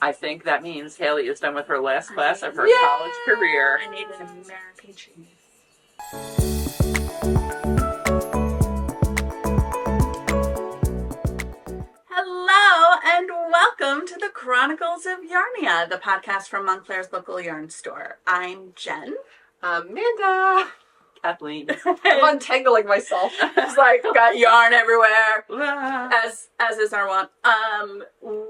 I think that means Haley is done with her last class of her college career. I need an American cheese. Hello and welcome to the Chronicles of Yarnia, the podcast from Montclair's local yarn store. I'm Jen. Amanda. Kathleen. I'm untangling myself. It's like got yarn everywhere, as is our want.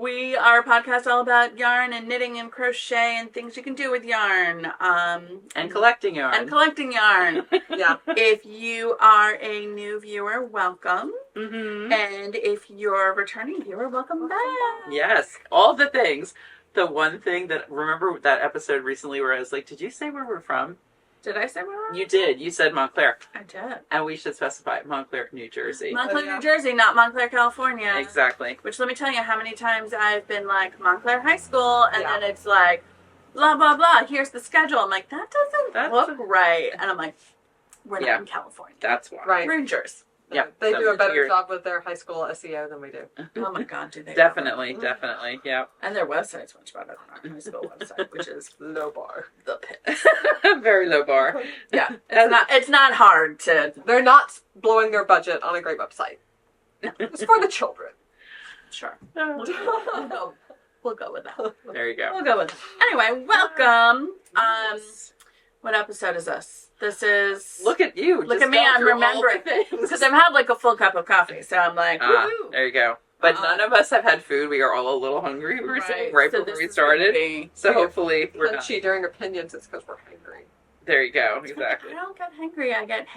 We are a podcast all about yarn and knitting and crochet and things you can do with yarn. And collecting yarn. Yeah. If you are a new viewer, welcome. Mm-hmm. And if you're a returning viewer, welcome back. Yes, all the things. The one thing that, remember that episode recently where I was like, did you say where we're from? Did I say where we're from? You did. You said Montclair. I did. And we should specify Montclair, New Jersey. Montclair, New Jersey, not Montclair, California. Exactly. Which, let me tell you how many times I've been like, Montclair High School, and then it's like, blah, blah, blah, here's the schedule. I'm like, that doesn't look right. And I'm like, we're not in California. That's why. Right. We're in Jersey. Yeah, They do a better job with their high school SEO than we do. Oh my God, do they? Definitely, yeah. And their website's much better than our high school website, which is Low bar. the pit. Very low bar. Yeah, it's not hard to. They're not blowing their budget on a great website. It's for the children. Sure. We'll go with that. There you go. We'll go with that. Anyway, welcome. What episode is this? This is... Look at you. Look at me, I'm remembering. Because I've had like a full cup of coffee, so I'm like, woo-hoo. There you go. But none of us have had food. We are all a little hungry, we were saying, right so before we started. So hopefully we're not. Punchy during opinions, it's because we're hungry. There you go. Exactly. I don't get hangry. I get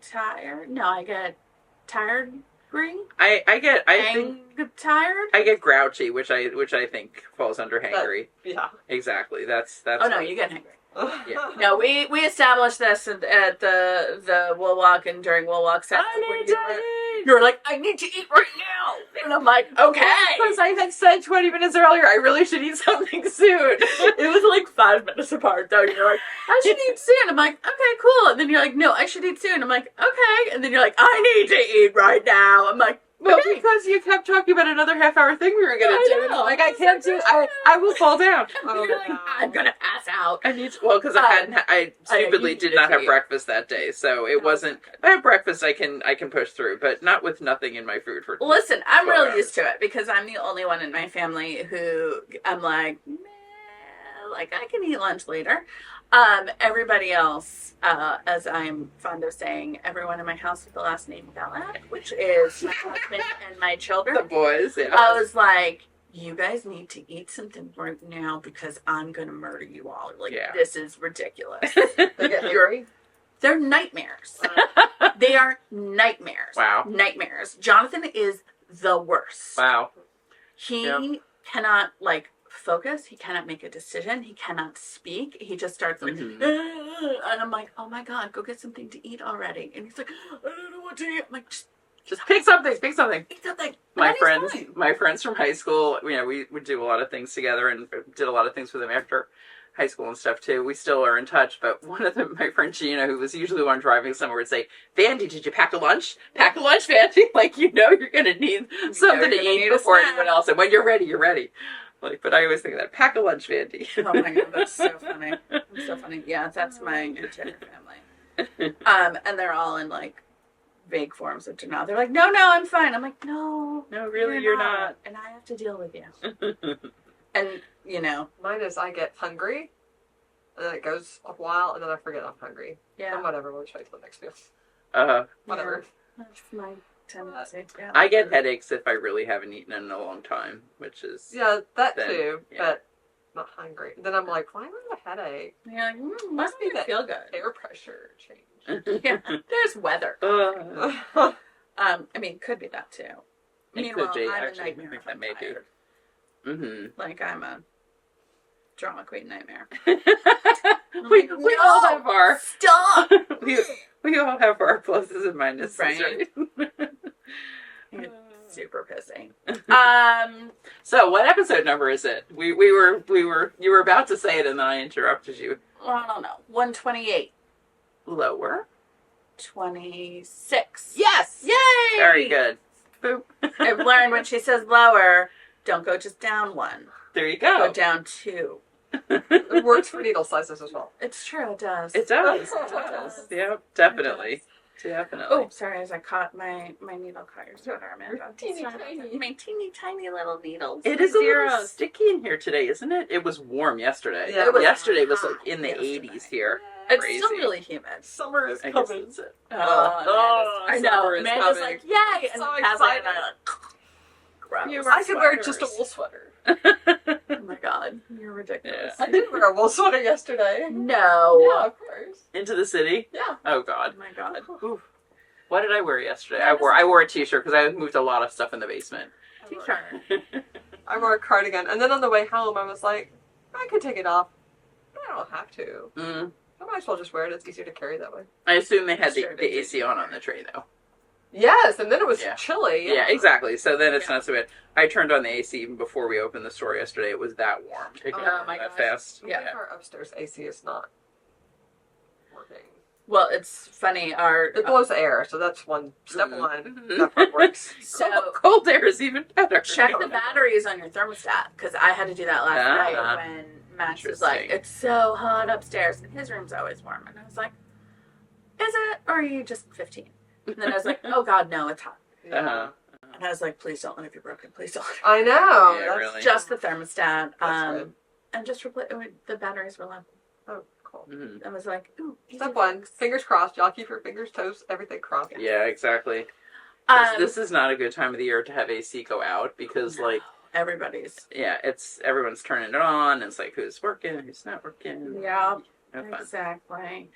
tired. No, I get tired. I think tired. I get grouchy, which I think falls under hangry. Yeah. Exactly. That's. Oh no, you get hangry. Yeah. No, we established this at the Wool Walk, and during Wool Walk session, you were like, I need to eat right now, and I'm like, okay. Because I had said 20 minutes earlier, I really should eat something soon. It was like 5 minutes apart, though. You're like, I should eat soon. I'm like, okay, cool. And then you're like, no, I should eat soon. I'm like, okay. And then you're like, I need to eat right now. I'm like, well, okay. because you kept talking about another half-hour thing we were going to do. And I'm like, I can't do it. I will fall down. You're like, I'm going to pass out. I need to, well, because I stupidly did not have breakfast that day. So it wasn't, if I have breakfast, I can push through, but not with nothing in my food for Listen, I'm really used to it because I'm the only one in my family who I'm like, meh, like I can eat lunch later. Everybody else, as I'm fond of saying, everyone in my house with the last name Vleck, which is my husband and my children. The boys, yeah. I was like, you guys need to eat something right now because I'm going to murder you all. Like, this is ridiculous. They get hungry? They're nightmares. They are nightmares. Wow. Nightmares. Jonathan is the worst. Wow. He cannot, focus. He cannot make a decision. He cannot speak. He just starts and I'm like, oh my God, go get something to eat already. And he's like, I don't know what to eat. I'm like, just pick something. Pick something. Pick something. My friends from high school, we would do a lot of things together and did a lot of things with them after high school and stuff too. We still are in touch, but one of them, my friend Gina, who was usually the one driving somewhere, would say, Vandy, did you pack a lunch? Pack a lunch, Vandy. Like, you're going to need something to eat before anyone else. And when you're ready, you're ready. But I always think of that. Pack a lunch, Vandy. Oh my God, that's so funny. That's so funny. Yeah, that's my entire family. And they're all in vague forms of denial. They're like, no, I'm fine. I'm like, no, really, you're not. And I have to deal with you. And mine is I get hungry, and then it goes a while, and then I forget I'm hungry. Yeah. And whatever, we'll try to the next meal. Yeah, Whatever. that's my tendency. Yeah. I get headaches if I really haven't eaten in a long time, which is that too, but not hungry. Then I'm like, why am I have a headache? Yeah, must be that feel good. Air pressure change. Yeah, there's weather. Could be that too. It could be. I'm Actually, a nightmare. I think that may be. Mm-hmm. I'm a drama queen nightmare. we all have our stop. we all have our pluses and minuses, right? Super pissy. So what episode number is it? You were about to say it and then I interrupted you. Well, I don't know. 128. Lower. 26. Yes. Yay! Very good. Boop. I've learned when she says lower, Don't go just down one. There you go. Go down two. It works for needle sizes as well. It's true, it does. It does. It does. Yeah, definitely. Definitely. Oh, sorry, as I caught my needle caught your sweater, Amanda. Teeny tiny. My teeny tiny little needles. It is a little sticky in here today, isn't it? It was warm yesterday. Yeah, it was yesterday was hot like in the yesterday. 80s here. It's Crazy. still really humid. Summer is I guess coming. that's it. I know. summer is Amanda's coming. like, yay! And So Kathleen and I excited. are like, gross. You I could wear just a wool sweater. Oh my god, you're ridiculous. I did wear a wool sweater yesterday. No. Yeah, of course. Into the city? Yeah. Oh God. Oh my god. Oof. What did I wear yesterday? Yeah, I wore a t-shirt because I moved a lot of stuff in the basement. T-shirt. I wore a cardigan, and then on the way home, I was like, I could take it off. But I don't have to. I might as well just wear it. It's easier to carry that way. I assume they had Sure, the AC on the tray though. Yes, and then it was Yeah. chilly. Yeah, exactly. So then it's Yeah. not so bad. I turned on the AC even before we opened the store yesterday. It was that warm. It got Oh my that gosh. fast. Yeah. Our upstairs AC is not working. Well, it's funny. It blows air, so that's step Mhm. one. Mhm. That part works. So cold air is even better. check the batteries on your thermostat because I had to do that last night when Max was like, Interesting. "It's so hot upstairs," and his room's always warm, and I was like, "Is it? Or are you just 15?" And then I was like, "Oh God, no, it's hot." Uh-huh. And I was like, "Please don't let it be broken. Please don't." I know. Yeah, that's really. Just the thermostat, That's good. and just replace the batteries were left. Oh, cool. Mhm. I was like, "Ooh." Step one, fingers crossed. Y'all keep your fingers, toes, everything crossed. Yeah, exactly. 'Cause Um, this is not a good time of the year to have AC go out because, no, like, everybody's. yeah, everyone's turning it on. And it's like, who's working, who's not working. Yeah, No fun. exactly.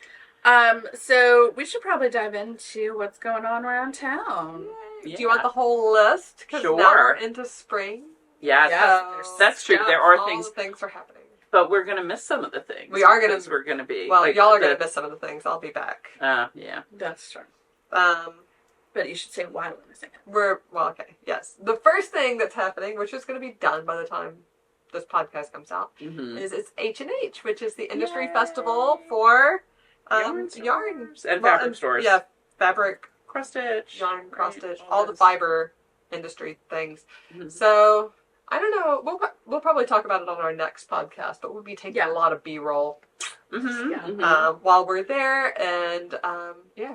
So we should probably dive into what's going on around town. Yeah. Do you want the whole list? Because now Sure. we're into spring. Yeah, Yeah. that's true. There are all things, the things are happening. but we're gonna miss some of the things. We are gonna- because we're gonna be. Well, like, y'all are going to miss some of the things. I'll be back. Yeah. That's true. But you should say why we're missing it. okay, yes. The first thing that's happening, which is going to be done by the time this podcast comes out, Mm-hmm. is it's H&H, which is the industry Yay. festival for Yarn yarn. stores and Well, fabric stores. Yeah, fabric, Cross stitch. yarn, cross stitch, Right, all the those. fiber industry things. Mhm. So I don't know. We'll probably talk about it on our next podcast, but we'll be taking Yeah. a lot of B-roll Mhm, Yeah. mhm. while we're there, and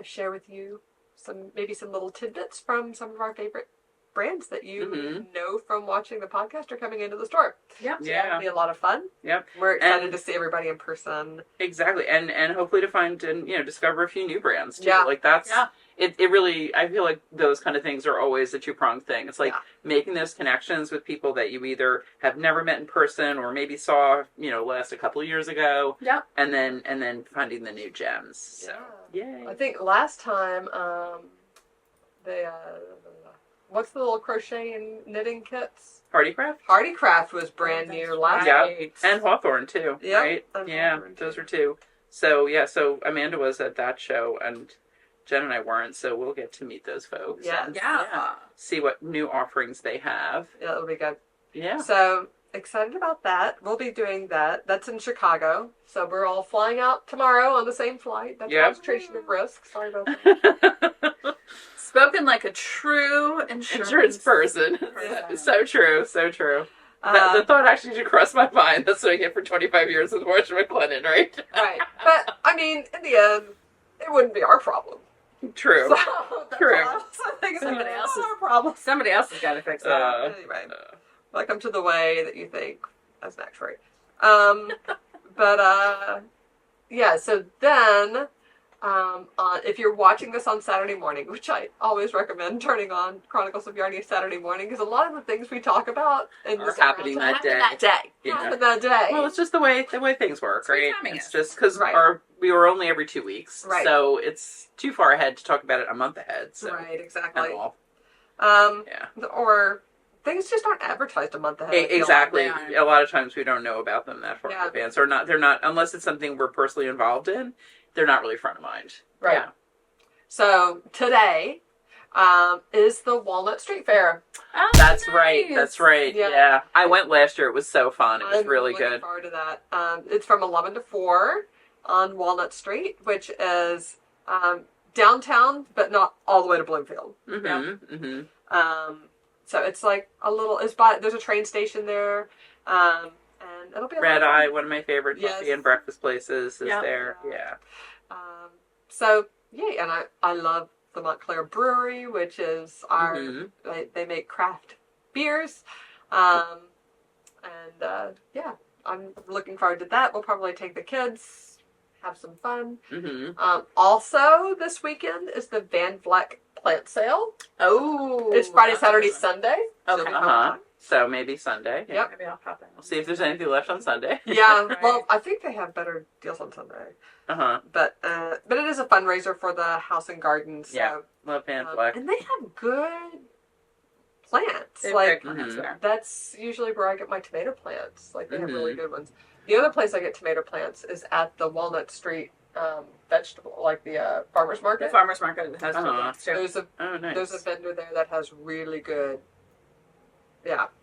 share with you maybe some little tidbits from some of our favorite brands that you Mhm. know from watching the podcast or coming into the store. Yeah. So Yeah. that'll be a lot of fun. Yep. We're excited And- to see everybody in person. Exactly, and hopefully to find and discover a few new brands too. Yeah. Like that's Yeah. it. It really, I feel like those kind of things are always a two-pronged thing. It's like Yeah. making those connections with people that you either have never met in person or maybe saw last a couple of years ago, Yep. and then finding the new gems. So yay! I think last time what's the little crochet and knitting kits? Hardycraft. Hardycraft was brand Oh, new that's last Yeah. right. And Hawthorne too, Yep, right? and Yeah, Hawthorne, those too. were two. So Amanda was at that show, and Jen and I weren't. So we'll get to meet those folks. Yes. and, Yeah. see what new offerings they have. Yeah, it'll be good. Yeah. So excited about that. We'll be doing that. That's in Chicago. So we're all flying out tomorrow on the same flight. That's Yep. concentration of risk. Sorry about that. Spoken like a true Insurance person. person. So true. So true. The thought actually should cross my mind. That's what I get for 25 years with Marcia McLennan, right? Right. But I mean, in the end, it wouldn't be our problem. True. So, that's True. all I think it's Somebody not else's. our problem. Somebody else has got to fix that. Anyway, Uh, welcome to the way that you think as an actuary. Yeah. So then, if you're watching this on Saturday morning, which I always recommend turning on Chronicles of Yarnia Saturday morning, because a lot of the things we talk about in Are this happening around that town day. That day. yeah. happen that day. Well, it's just the way things work, That's what right? timing It's is. just because Right. we were only every 2 weeks, Right. so it's too far ahead to talk about it a month ahead. So right, and exactly. all. Yeah. Or things just aren't advertised a month ahead. I feel Exactly. like they A lot of times we don't know about them that far in Yeah. advance, or not. They're not unless it's something we're personally involved in. They're not really front of mind. Right. Yeah. So today is the Walnut Street Fair. Oh, That's nice. right. That's right. Yeah. Yeah. I went last year. It was so fun. It was I'm really looking good. forward to that. It's from 11 to 4 on Walnut Street, which is downtown, but not all the way to Bloomfield. Mm-hmm. Mm-hmm. So it's like there's a train station there. And it'll be a Red lot of Eye, fun. one of my favorite Yes. coffee and breakfast places, is Yeah. there. Yeah. Yeah. So yay, and I love the Montclair Brewery, which is our they make craft beers, yeah, I'm looking forward to that. We'll probably take the kids, have some fun. Also, this weekend is the Van Vleck plant sale. Oh, It's Friday, that's a Saturday, good one. Sunday. So Okay. it'll be fun. So maybe Sunday. Yep. Maybe I'll pop in. We'll see if there's anything left on Sunday. Yeah, Right. well, I think they have better deals on Sunday. Uh-huh. But it is a fundraiser for the House and Garden. So, Yeah. Love Van Vleck. and they have good plants. They've Like good plants there. that's usually where I get my tomato plants. Like they have really good ones. The other place I get tomato plants is at the Walnut Street vegetable, like the farmers The market. farmer's market has good Uh-huh. plants too. Oh, nice. There's a vendor there that has really good,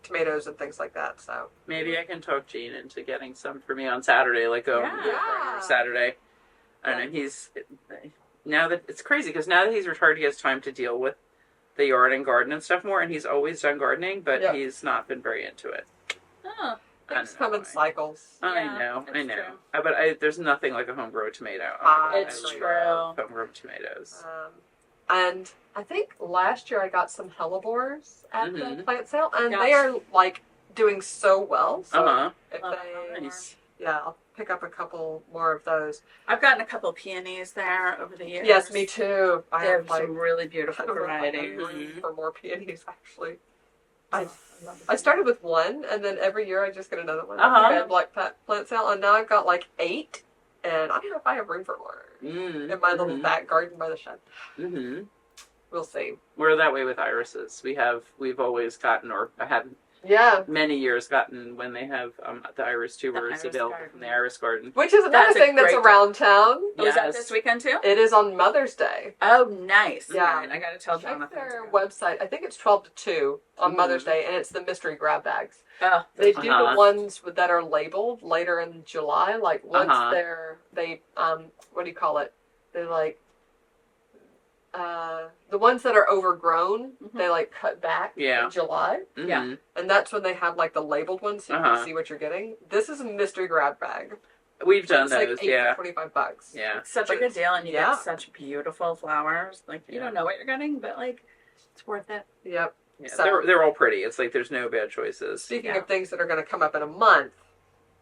tomatoes and things like that. So Maybe I can talk Gene into getting some for me on Saturday, like Yeah. Friday or Saturday. I don't know. Now that it's crazy because now that he's retired, he has time to deal with the yard and garden and stuff more, and he's always done gardening, but Yeah. he's not been very into it. Oh, things I don't come in know why. cycles. I Yeah, know. it's true. But there's nothing like a homegrown tomato. It's I true. love homegrown tomatoes. And I think last year I got some hellebores at the plant sale, and Gosh. they are like doing so well. So if Love they, Nice. I'll pick up a couple more of those. I've gotten a couple peonies there over the years. Yes, me too. I They have have like some really beautiful I don't know if I have varieties. room for more peonies actually. I I started with one, and then every year I just get another one. Uh-huh. Van Vleck plant sale, and now I've got like 8, and I don't know if I have room for more in my little back garden by the shed. Mm-hmm. We'll see. We're that way with irises. We've always gotten, or I have Yeah, many years gotten when they have the iris tubers iris available garden. from the iris garden. which is another That's a thing that's great around town. Was that Yes. this weekend too? It is on Mother's Day. Oh, nice. Yeah. Right, I got to tell Check Jonathan. their too. website. I think it's 12 to 2 on Mother's Day, and it's the mystery grab bags. Oh, They do Uh-huh. the ones that are labeled later in July. Like once Uh-huh. they what do you call it? They're like the ones that are overgrown. They like cut back in July, Mm-hmm. and that's when they have like the labeled ones so you Uh-huh. can see what you're getting. This is a mystery grab bag. We've done It's like those, 8 yeah. for $25. Yeah. it's such a good deal, and you Yeah. get such beautiful flowers. Like you Yeah. don't know what you're getting, but like it's worth it. Yep. Yeah, So- they're all pretty. It's like there's no bad choices. Speaking Yeah. of things that are going to come up in a month,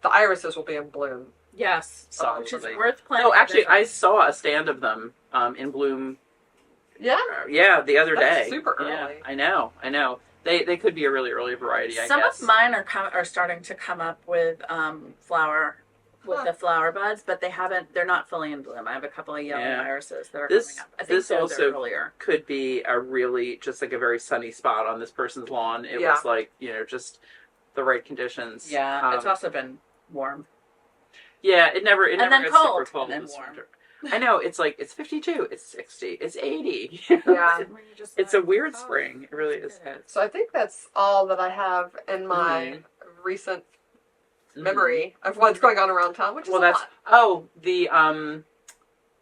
the irises will be in bloom. Yes, Solidly. which is worth planning. Oh, actually, I saw a stand of them in bloom. Yeah. The other That's day. super Yeah, early. I know. They could be a really early variety. I Some guess. of mine are starting to come up with flower. With Huh. the flower buds, but they're not fully in bloom. I have a couple of yellow Yeah. irises that are This- coming up. I think this those also- are earlier. could be a really just like a very sunny spot on this person's lawn. It Yeah. was like just the right conditions. Yeah, it's also been warm. Yeah, it never then gets cold, super cold and then this warm. winter. I know it's like it's 52, it's 60, it's 80. Yeah. Where you're just It's like, a weird oh, spring. It really is. it is. So I think that's all that I have in my recent memory of what's going on around town, which is Well, a that's lot.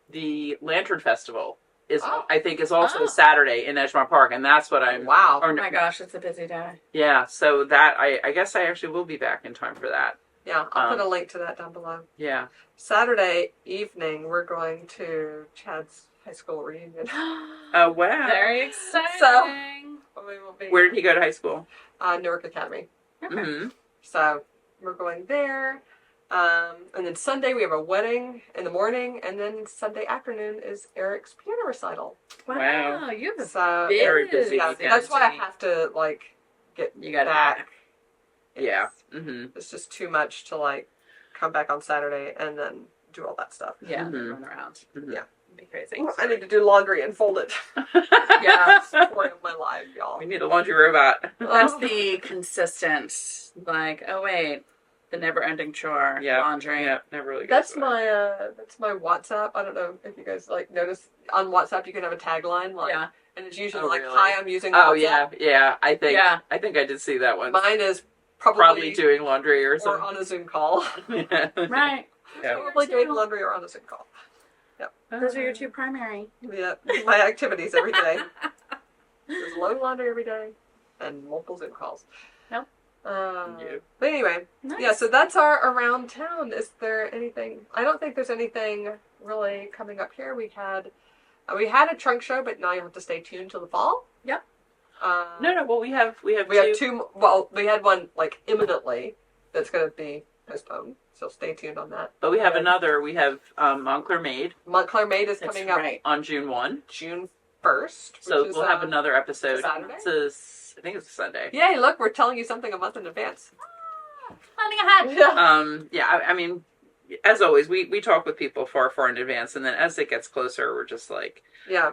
the Lantern Festival is Oh. I think is also Oh. Saturday in Edgemont Park, and that's what I'm. Wow. Or Oh no, my gosh, it's a busy day. yeah, so that I guess I actually will be back in time for that. Yeah, I'll put a link to that down below. Yeah. Saturday evening, we're going to Chad's high school reunion. Oh wow. Very exciting. We will be Where did he go to high school? Newark Academy. Okay. Mm-hmm. So we're going there. And then Sunday we have a wedding in the morning, and then Sunday afternoon is Eric's piano recital. Wow, you have a So big Very busy yeah, weekend. that's why I have to get You gotta back. back. Yeah. It's, Mm-hmm. it's just too much to come back on Saturday and then do all that stuff. Yeah, Mhm. run around. Mhm. Yeah. It'd be crazy. I need to do laundry and fold it. Yeah. Story of my life, y'all. We need a laundry robot. That's the consistent, oh wait, the never-ending chore, Yeah. laundry. Yeah. Never really. That's goes away. my WhatsApp. I don't know if you guys notice on WhatsApp you can have a tagline Yeah. and it's usually Oh, really? "Hi, I'm using Oh WhatsApp." yeah. I think. Yeah. I think I did see that one. Mine is Probably probably doing laundry or or something. on a Zoom call. Yeah. Right. Yeah. Probably doing laundry or on a Zoom call. Those are your two primary. Yeah, my activities every day. There's load laundry every day. and multiple Zoom calls. Nope. But anyway, Nice. yeah, so that's our around town. Is there anything? I don't think there's anything really coming up here. We had a trunk show, but now you have to stay tuned till the fall. Yep. No. Well, we have two. Well, we had one like imminently that's going to be postponed. So stay tuned on that. But we have another. We have Montclair Made. Montclair Made is That's coming up right. On June 1. June 1st. So we'll have another episode. Saturday? I think it's a Sunday. Yay! Look, we're telling you something a month in advance. Planning ahead. Yeah. I mean, as always, we talk with people far in advance, and then as it gets closer, we're just like, Yeah.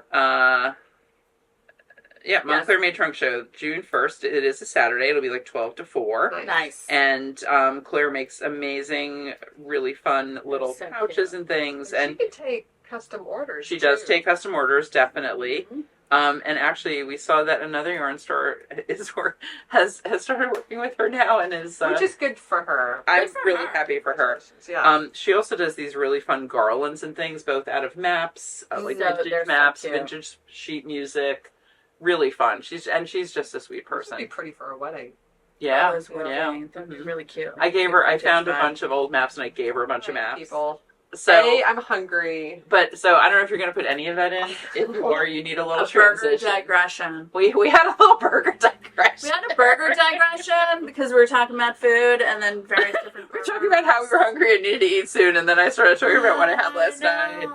Montclair Made Trunk Show, June 1st. It is a Saturday. It'll be like 12 to 4. Nice. And Claire makes amazing, really fun little So pouches cute. and things. And And she can take custom orders. she does too. take custom orders, definitely. Mhm. And actually, we saw that another yarn store has started working with her now, and is which is good for her. I'm Good for really her. happy for her. Yeah. She also does these really fun garlands and things, both out of maps, like So vintage they're so maps, cute. vintage sheet music. Really fun. She's just a sweet This would person. be pretty for a wedding. Yeah, Those will yeah. be. That'd be Mhm. really cute. I found a Vintage bunch of old maps, and I gave her a bunch of maps. People. So, Hey, I'm hungry. so I don't know if you're gonna put any of that in, or you need a little A burger transition. digression. We had a little burger digression. We had a burger digression because we were talking about food and then various different. We were talking about how we were hungry and needed to eat soon, and then I started talking about what I had last night.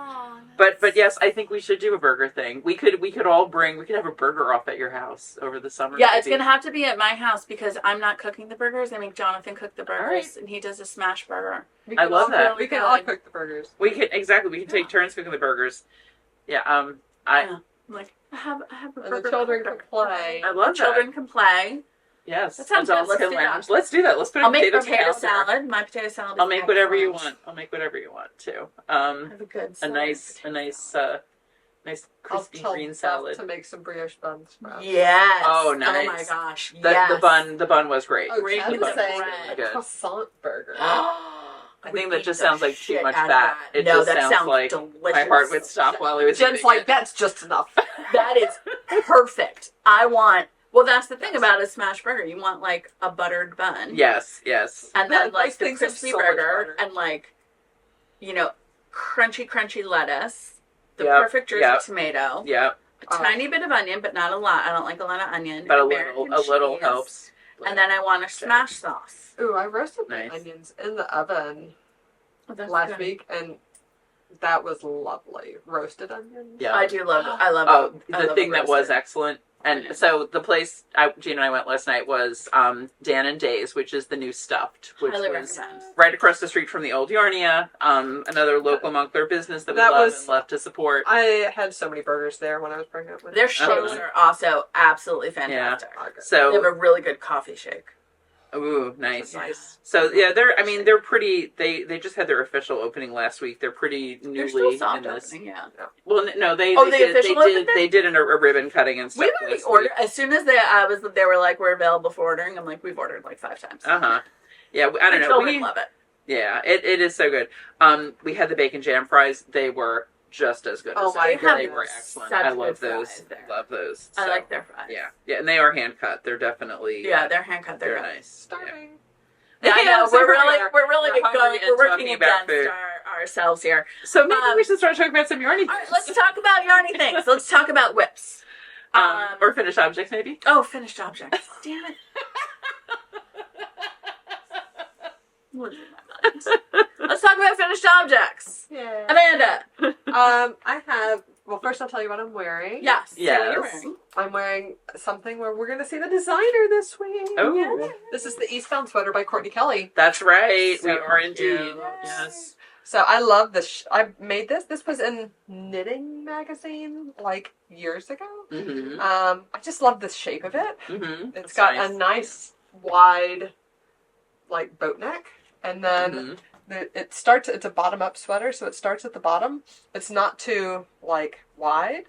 But yes, I think we should do a burger thing. We could have a burger off at your house over the summer. Yeah, it's maybe. gonna have to be at my house because I'm not cooking the burgers. I make Jonathan cook the burgers, right. and he does a smash burger. We I can love all- that. We can all cook the burgers. We can take turns cooking the burgers. Yeah, I'm like, I have a burger. And the children can cooker. play. I love The children can play. Yes, That sounds adults good. Let's can do that. lounge. Let's do that. Let's put a I'll make potato potato salad. salad. My potato salad. I'll is make whatever you excellent. want. I'll make whatever you want too. I have a good. A salad. nice I'll crispy tell green Beth salad. to make some brioche buns for us. Yes. Oh, Oh my nice. gosh. The Yes. the bun was great. Oh, Great Chad with was the saying bread. a Good. croissant burger. I think that just sounds like too much fat. fat. It No, just that sounds like delicious. my heart would stop while I was Jen's eating like, it. that's just enough. That is perfect. Well, that's the thing about a smash burger. You want like a buttered bun. Yes. And Yeah, then like those the things have crispy so much burger butter. and like, crunchy lettuce. The Yep, perfect Jersey yep. tomato. Yep. A tiny bit of onion, but not a lot. I don't like a lot of onion. But American a little cheese. helps. And then I want a smash sauce. Ooh, I roasted my Nice. onions in the oven Oh, that's last good. week, and that was lovely. Roasted onions. Yeah. I do love it. I love Oh, it. I the love thing it that was roasted. excellent. And so the place Gina and I went last night was Dan and Days, which is the new stuffed, which Highly was recommend. right across the street from the old Yarnia, another local Montclair business that we That love was- and love to support. I had so many burgers there when I was pregnant with Their shakes Oh. are also absolutely fantastic. Okay. They have So, a really good coffee shake. ooh, nice. Nice. So yeah, they're pretty. They just had their official opening last week. They're pretty They're newly still in soft this. opening, yeah. Well, no, they Oh, they the did, official they did opening? they did a ribbon cutting and stuff. We've already ordered. As soon as they were like, we're available for ordering. I'm like, we've ordered like 5 times. Yeah, I don't My know. children love it. Yeah, it is so good. We had the bacon jam fries. They were just as good. Oh as my that. God. They were excellent. Such I love good those. fries there. Love those. I So, like their fries. Yeah, and they are hand cut. They're definitely Yeah, they're hand cut. they're They're good. nice. Starving. Yeah, I Yeah, know. so We're here we really, are. we're really We're hungry and working talking about against food. ourselves here. So maybe Um, we should start talking about some yarny All right, let's talk about yarny things. Let's talk about whips. or finished objects, maybe. Oh, finished objects. Damn it. What is in my mind? Let's talk about finished objects. Yeah. Amanda. I have. Well, first I'll tell you what I'm wearing. Yes. Yes. What you're wearing. I'm wearing something where we're going to see the designer this week. Oh, This is the Eastbound Sweater by Courtney Kelley. that's right. So we are indeed. cute. Yes. So I love this. I made this. This was in Knitting magazine like years ago. Mm-hmm. I just love the shape of it. Mm-hmm. It's got a nice wide, like boat neck, and then it starts. It's a bottom-up sweater, so it starts at the bottom. It's not too like wide.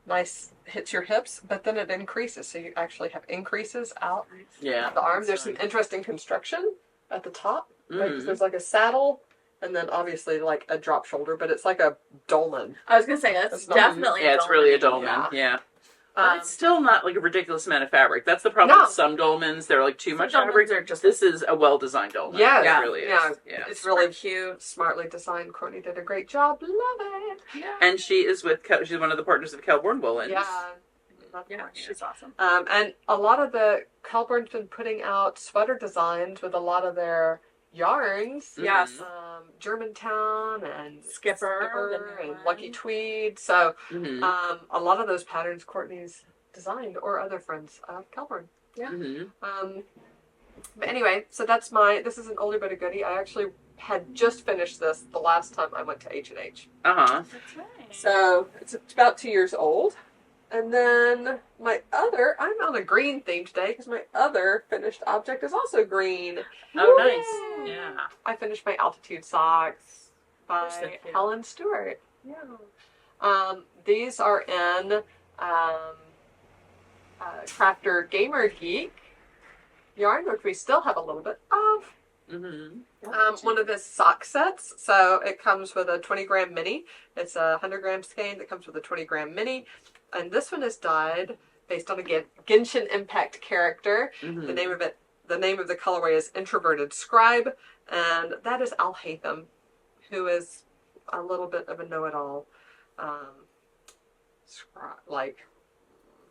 Nice, hits your hips, but then it increases, so you actually have increases out Yeah. the arm. There's some interesting construction at the top. Right? 'Cause Mhm. there's like a saddle, and then obviously like a drop shoulder, but it's like a dolman. I was gonna say that's That's not- definitely. Yeah, it's really a dolman. dolman. Yeah. But it's still not like a ridiculous amount of fabric. That's the problem with some dolmens. They're like too much fabric. This is a well-designed dolman. Yeah, it really is. Yeah. It's really cute, smartly designed. Courtney did a great job. Love it. Yeah. And she is she's one of the partners of Kelborn Woolens. Yeah, she's awesome. And a lot of the Kelborn's been putting out sweater designs with a lot of their yarns. Yes. Germantown and Skipper and Lucky Tweed. So a lot of those patterns Courtney's designed or other friends of Kelborn. Yeah. But anyway, so this is an oldie but a goodie. I actually had just finished this the last time I went to H&H. That's right. So it's about 2 years old. And then I'm on a green theme today because my other finished object is also green. Oh, nice. Yeah. I finished my altitude socks by Helen Stewart. Yeah. These are in Crafter Gamer Geek yarn, which we still have a little bit of. One of his sock sets. So it comes with a 20-gram mini. It's a 100-gram skein that comes with a 20-gram mini. And this one is dyed based on a Genshin Impact character. The name of the colorway is Introverted Scribe, and that is Al Hatham, who is a little bit of a know-it-all,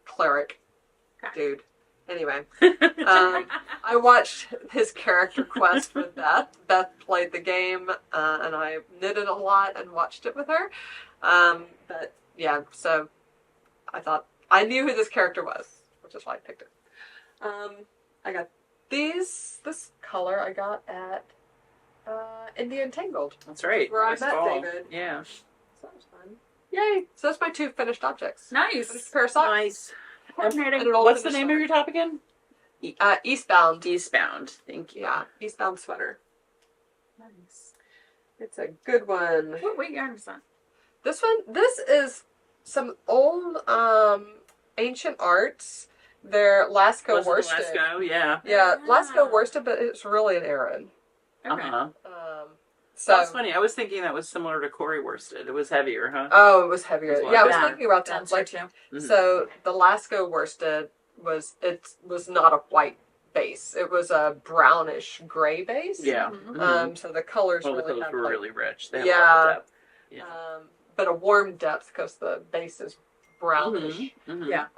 cleric dude. Anyway, I watched his character quest with Beth. Beth played the game, and I knitted a lot and watched it with her. But yeah, so I thought I knew who this character was, which is why I picked it. I got this color I got at Indian Tangled. That's right. Where I met David. Yeah. So that was fun. Yay! So that's my 2 finished objects. Nice. Finished pair of socks. Nice. And what's the name of your top again? Eastbound. Eastbound. Thank you. Yeah, Eastbound Sweater. Nice. It's a good one. What yarn is that? This is some old ancient arts. They're Lascaux worsted. Lascaux, yeah. Yeah, Lascaux worsted, but it's really an Aran. Okay. So that's funny. I was thinking that was similar to Corey worsted. It was heavier, huh? Oh, it was heavier. Yeah, I was thinking about that. So the Lascaux worsted was not a white base. It was a brownish gray base. Yeah. So the colors the really colors were really rich. They had yeah. a lot of depth. Yeah. But a warm depth because the base is brownish. Yeah.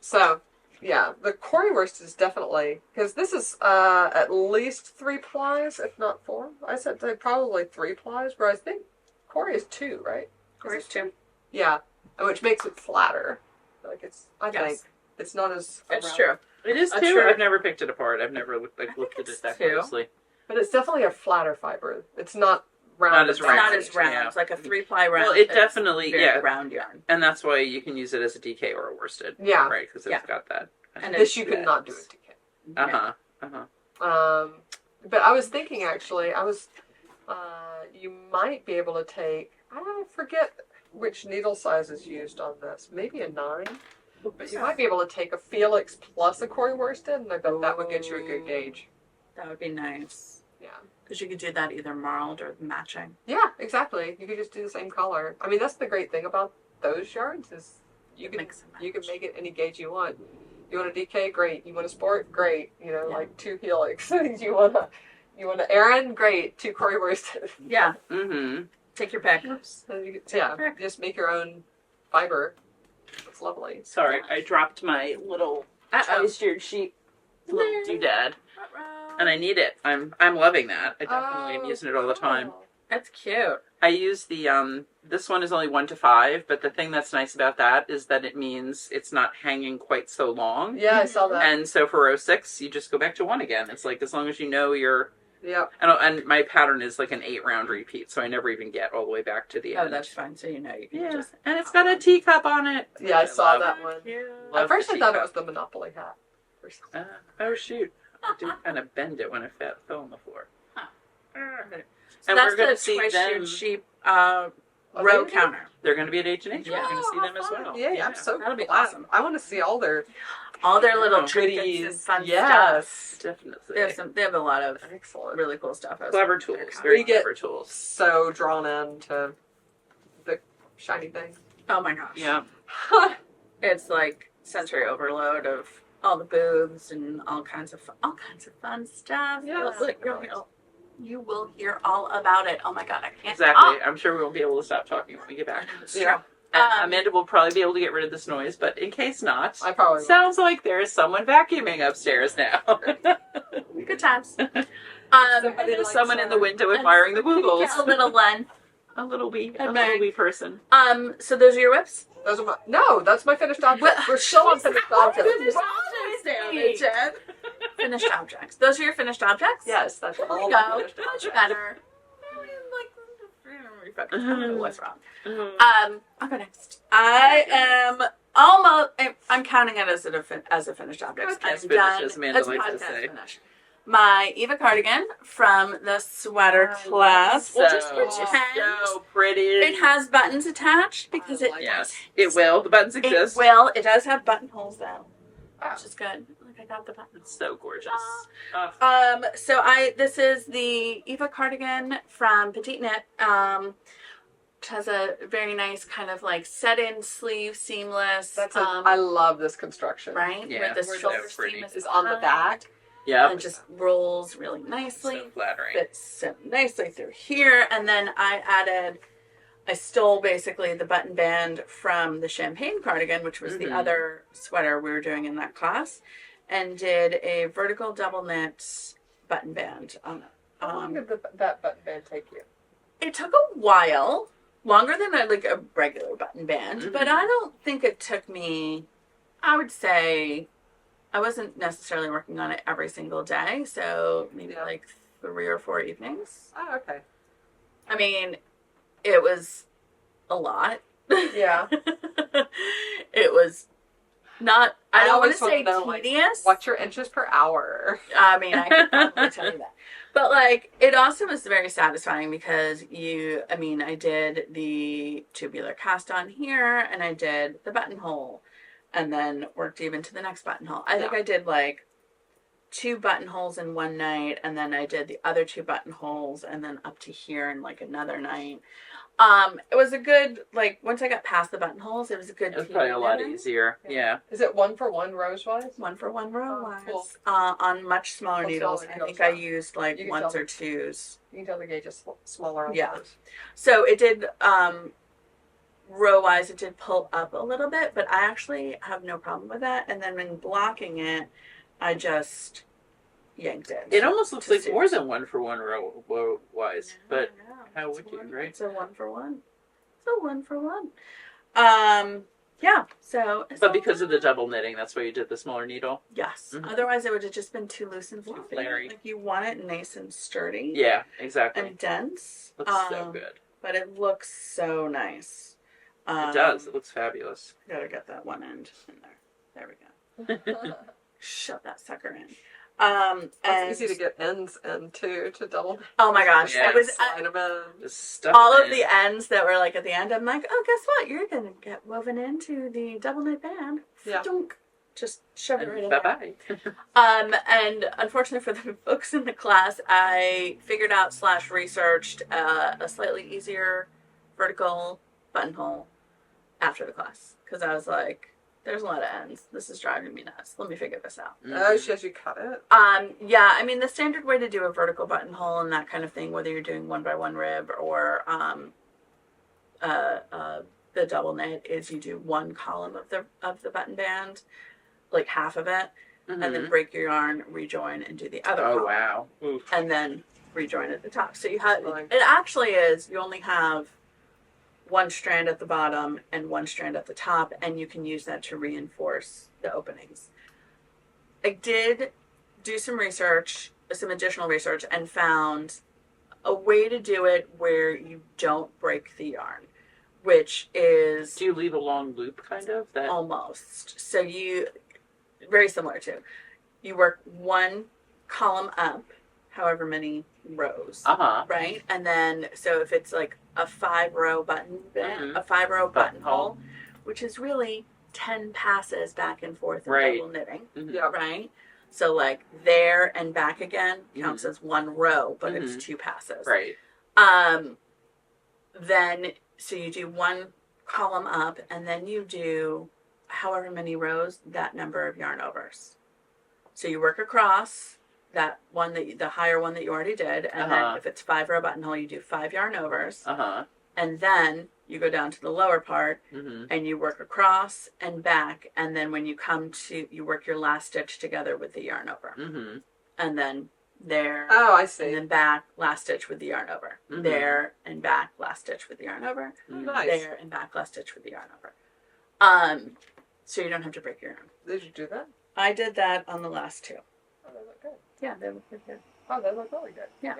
So yeah, the Corey worsted is definitely, because this is at least 3 plies, if not 4. I said probably 3 plies, where I think Corey is 2, right? Corey's 2. Yeah, which makes it flatter. Like I think it's not as. It's true. It is 2. I've never picked it apart. I've never looked at it that closely. But it's definitely a flatter fiber. It's not round. Not as round. Not as round. Yeah. It's like a 3-ply round. Well, it definitely round yarn. And that's why you can use it as a DK or a worsted. Yeah. Right, because it's got that. And this you cannot do a DK. But I was thinking actually, you might be able to take, I forget which needle size is used on this, maybe a 9. But you might be able to take a Felix plus a Corey worsted, and I bet that would get you a good gauge. That would be nice. Yeah. Because you could do that either marled or matching. Yeah, exactly. You could just do the same color. I mean, that's the great thing about those yarns is you can make it any gauge you want. You want a DK? Great. You want a sport? Great. Like 2 Helix. you want an Aran? Great. 2 Corey worsted. Yeah. Take your pick. Just make your own fiber. It's lovely. Sorry, I dropped my little toy-steered sheep little doodad. And I need it. I'm loving that. I definitely am using it all the time. That's cute. I use the this one is only 1 to 5, but the thing that's nice about that is that it means it's not hanging quite so long. Yeah, I saw that. And so for 06, you just go back to 1 again. It's like as long as you know you're. Yeah. And my pattern is like an 8-round repeat, so I never even get all the way back to the end. Oh, that's fine. So you can just. And it's got a teacup on it. Yeah, I saw that one. Yeah. At first I thought it was the Monopoly hat. Oh shoot! I did kind of bend it when it fell on the floor. Huh. So and we're going to see them. Sheep row counter. They're going to be at H&H. Yeah. We're going to see them as well. Yeah, I'm so that'll be awesome. I want to see all their little trinkets and fun stuff. Definitely. They have a lot of excellent, really cool stuff. Clever tools. Very clever tools. So drawn into the shiny thing. Oh my gosh. Yeah. it's like sensory overload of all the boobs and all kinds of fun stuff. Yes. You will hear all about it. Oh my god, I can't Exactly. talk. I'm sure we won't be able to stop talking when we get back. It's Yeah. true. Amanda will probably be able to get rid of this noise, but in case not, I probably will. sounds like there is someone vacuuming upstairs now. Good times. There's someone in the window admiring the Googles. A little one. A little wee Meg. person. So those are your whips? Those are that's my finished object. We're still on finished objects. Finished objects. Those are your finished objects? Yes, that's There all we my go. finished Much objects. better. I don't know what's wrong. I'll go next. I'm counting it as a finished object. Podcast I'm finish, done. as Amanda It's likes to podcast say. finish. My Eva Cardigan from the sweater class. We'll just pretend So pretty. it has buttons attached because it Yes, it will. The buttons exist. It will. It does have buttonholes though, which is good. Look, I got the buttons. It's so gorgeous. So this is the Eva Cardigan from PetiteKnit. Which has a very nice kind of like set-in sleeve, seamless. I love this construction. Right? Yeah, With the it's shoulder so pretty. seam Is on the back. Yeah. and it just rolls really nicely. So flattering. Fits so nicely through here. And then I stole basically the button band from the champagne cardigan, which was the other sweater we were doing in that class, and did a vertical double knit button band on it. How long did that button band take you? It took a while, longer than a regular button band, but I don't think it took me, I would say, I wasn't necessarily working on it every single day, so maybe like 3 or 4 evenings. Oh, okay. I mean, it was a lot. Yeah. It was not, I don't want to say know, tedious. What's your inches per hour? I mean, I can probably tell you that. But like, it also was very satisfying because I did the tubular cast on here and I did the buttonhole and then worked even to the next buttonhole. I think I did like 2 buttonholes in one night and then I did the other 2 buttonholes and then up to here in like another night. It was a good, like, once I got past the buttonholes, it was a good. It was probably a lot easier. Yeah. Is it 1-for-1 rows wise? 1-for-1 row wise. Cool. On much smaller needles. smaller I needles, think I yeah. used like You can 1s tell or me. 2s. You can tell the gauge is smaller on Yeah. those. So it did, row wise, it did pull up a little bit, but I actually have no problem with that. And then when blocking it, I just yanked it. It almost looks to like suit. more than 1-for-1 row wise, but I know. how It's wicked, one- right? It's a 1-for-1. It's a 1-for-1. Yeah. So. But because of the double knitting, that's why you did the smaller needle. Yes. Mhm. Otherwise, it would have just been too loose and fluffy. flary. Like you want it nice and sturdy. Yeah, exactly. And dense. Looks so good. But it looks so nice. It does. It looks fabulous. Gotta get that one end in there. There we go. Shove that sucker in. It's And easy to get ends in too to double. oh my gosh, Yeah. it was Slide them in. Just stuff all it of in. the ends that were like at the end. I'm like, oh, guess what? You're gonna get woven into the double knit band. Yeah. Dunk. Just shove it right in Bye there. bye. And unfortunately for the folks in the class, I figured out / researched a slightly easier vertical buttonhole after the class because I was like, there's a lot of ends. This is driving me nuts. Let me figure this out. Oh, she has you cut it. Yeah, I mean the standard way to do a vertical buttonhole and that kind of thing, whether you're doing 1-by-1 rib or the double knit, is you do 1 column of the button band, like half of it, and then break your yarn, rejoin, and do the other. Oh column, wow! Oof. and then rejoin at the top. So you have Nice. it actually is you only have 1 strand at the bottom and 1 strand at the top, and you can use that to reinforce the openings. I did do some research, some additional research, and found a way to do it where you don't break the yarn, which is Do you leave a long loop, kind of? That almost. So you, very similar to, you work 1 column up, however many rows, right? And then, so if it's like a 5-row button, a 5-row buttonhole, which is really 10 passes back and forth in Right. double knitting, Yeah. right? So like there and back again counts as 1 row, but it's 2 passes. Right. Then, so you do 1 column up and then you do however many rows, that number of yarn overs. So you work across that one the higher one that you already did, and then if it's 5 row buttonhole, you do 5 yarn overs, and then you go down to the lower part and you work across and back, and then when you come to, you work your last stitch together with the yarn over, and then there. Oh, I see. And then back, last stitch with the yarn over. There and back, last stitch with the yarn over. Nice. There and back, last stitch with the yarn over. So you don't have to break your yarn. Did you do that? I did that on the last 2. Oh, they look good. Yeah, they look pretty good. Oh, they look really good. Yeah.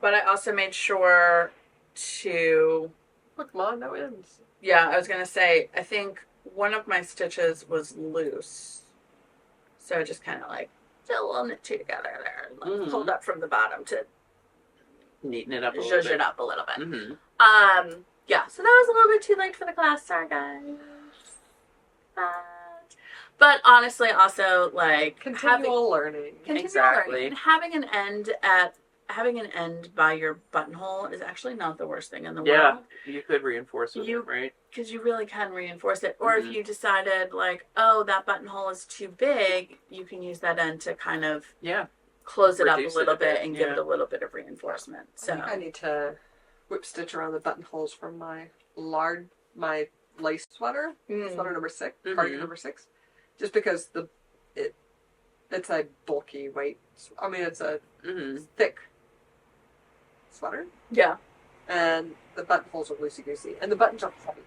But I also made sure to. Look, Mom, no ends. Yeah, I was gonna say, I think one of my stitches was loose, so I just kind of like did a little knit 2 together there, and like pulled up from the bottom to neaten it up a little zhuzh bit. it up a little bit. Yeah, so that was a little bit too late for the class. Sorry, guys. But honestly, also like Continual learning. Exactly. And having an end by your buttonhole is actually not the worst thing in the Yeah, world. you could reinforce it, right? Because you really can reinforce it. Or if you decided like, oh, that buttonhole is too big, you can use that end to kind of close it up a Reduce little it a bit bit, and give it a little bit of reinforcement. So I think I need to whip stitch around the buttonholes from my lace sweater, sweater number 6, cardigan number 6, just because it's a bulky weight. I mean, it's a thick sweater. Yeah. And the buttonholes are loosey goosey, and the buttons are heavy.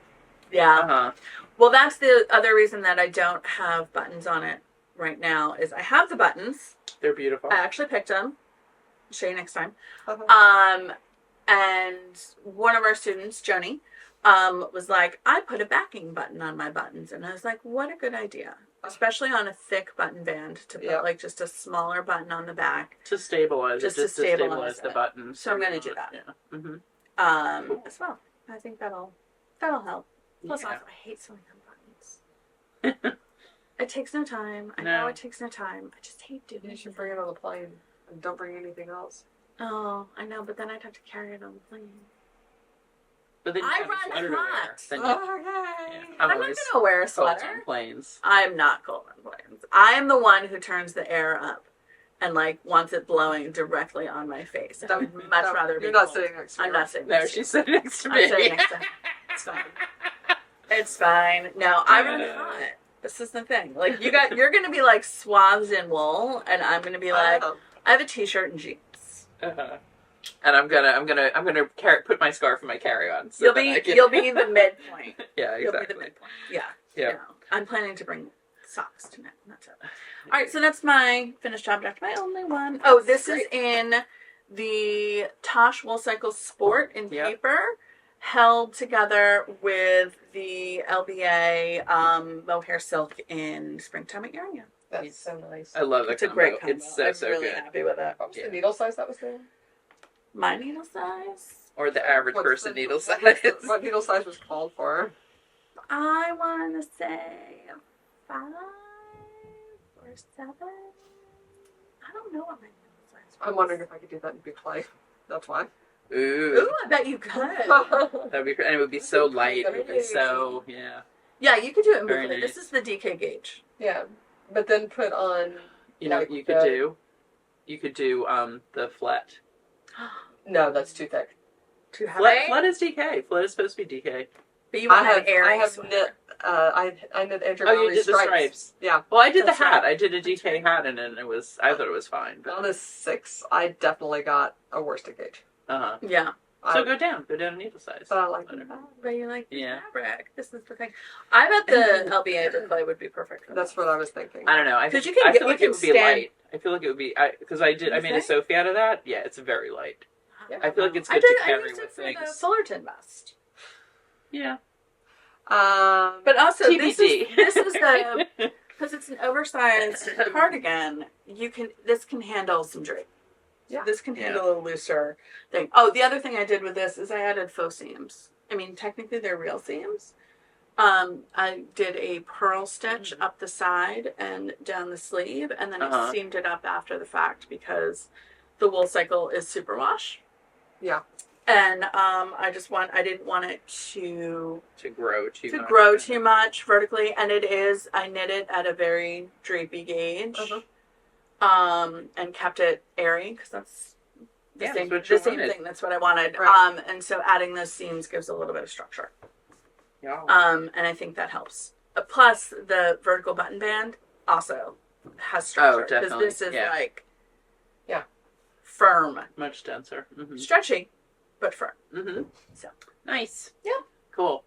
Yeah. Well, that's the other reason that I don't have buttons on it right now is I have the buttons. They're beautiful. I actually picked them. I'll show you next time. And one of our students, Joni, was like, I put a backing button on my buttons. And I was like, what a good idea. Especially on a thick button band to put like just a smaller button on the back. To stabilize just it. to stabilize the buttons. So I'm going to do that. Yeah. As well. I think that'll help. Plus also, I hate sewing on buttons. It takes no time. I know it takes no time. I just hate doing it. You should bring it on the plane and don't bring anything else. Oh, I know, but then I'd have to carry it on the plane. But then you I have a run sweater to wear. hot. Then you- Okay. I'm not going to wear a cold sweater. on planes. I'm not cold on planes. I am the one who turns the air up and like wants it blowing directly on my face. I would much rather be You're not cold. sitting next to me. I'm not sitting No, next to she's sitting next to I'm me. sitting next to her. It's fine. It's fine. No, I run hot. This is the thing. Like you're gonna be like swathed in wool, and I'm gonna be like, I have a t-shirt and jeans. And I'm gonna put my scarf in my carry-on. So You'll be the midpoint. Yeah, You'll be exactly. the midpoint. Yeah. Yeah. No, I'm planning to bring socks tonight. That's it. All right, so that's my finished object. My only one. Oh, this is in the Tosh Wool Cycle Sport in paper, held together with the LBA mohair silk in Springtime at Yarnia. That's so nice. I love the It's a combo. great combo. It's so I'm so really good. happy with it. What was the needle size that was there? My needle size? Or the average person needle size. What needle size was called for? I want to say 5 or 7. I don't know what my needle size was. I'm wondering if I could do that in big play. That's why. Ooh. Ooh, I bet you could. That'd be, and it would be so light. It would be so, Yeah, you could do it in Very blue. nice. This is the DK gauge. Yeah, but then put on. You know like what you could do? You could do the flat. No, that's too thick. Too heavy. Flat is DK. Flat is supposed to be DK. But you want an airy I have sweater. knit. I knit Andrew. Oh, you Malley's did the stripes. Yeah. Well, I did That's the hat. right. I did a DK hat, and then I thought it was fine. But On a 6, I definitely got a worsted gauge. Yeah. So go down a needle size. But I like Whatever. that. But you like the Yeah. fabric. This is the thing. I bet the LBA display would be perfect for That's this. what I was thinking. I don't know. I 'Cause think you can I get- feel you like can it would be stand- light. I feel like it would be because I You made a think? Sophie out of that. Yeah, it's very light. Yeah. I feel like it's I good did. to I carry used it with for the things. Fullerton Vest. Yeah. But also, this TBD. is the because it's an oversized cardigan. This can handle some drape. Yeah. This can handle a looser thing. Oh, the other thing I did with this is I added faux seams. I mean, technically they're real seams. I did a purl stitch up the side and down the sleeve, and then I seamed it up after the fact because the wool cycle is superwash. Yeah. And I didn't want it to grow too much. grow too much vertically, and I knit it at a very drapey gauge. And kept it airy because that's the same thing. That's what I wanted. Right. And so adding those seams gives a little bit of structure. Yeah. And I think that helps. Plus, the vertical button band also has structure. Oh, definitely. Because this is firm. Much denser. Mm-hmm. Stretchy, but firm. Mm-hmm. So nice. Yeah. Cool.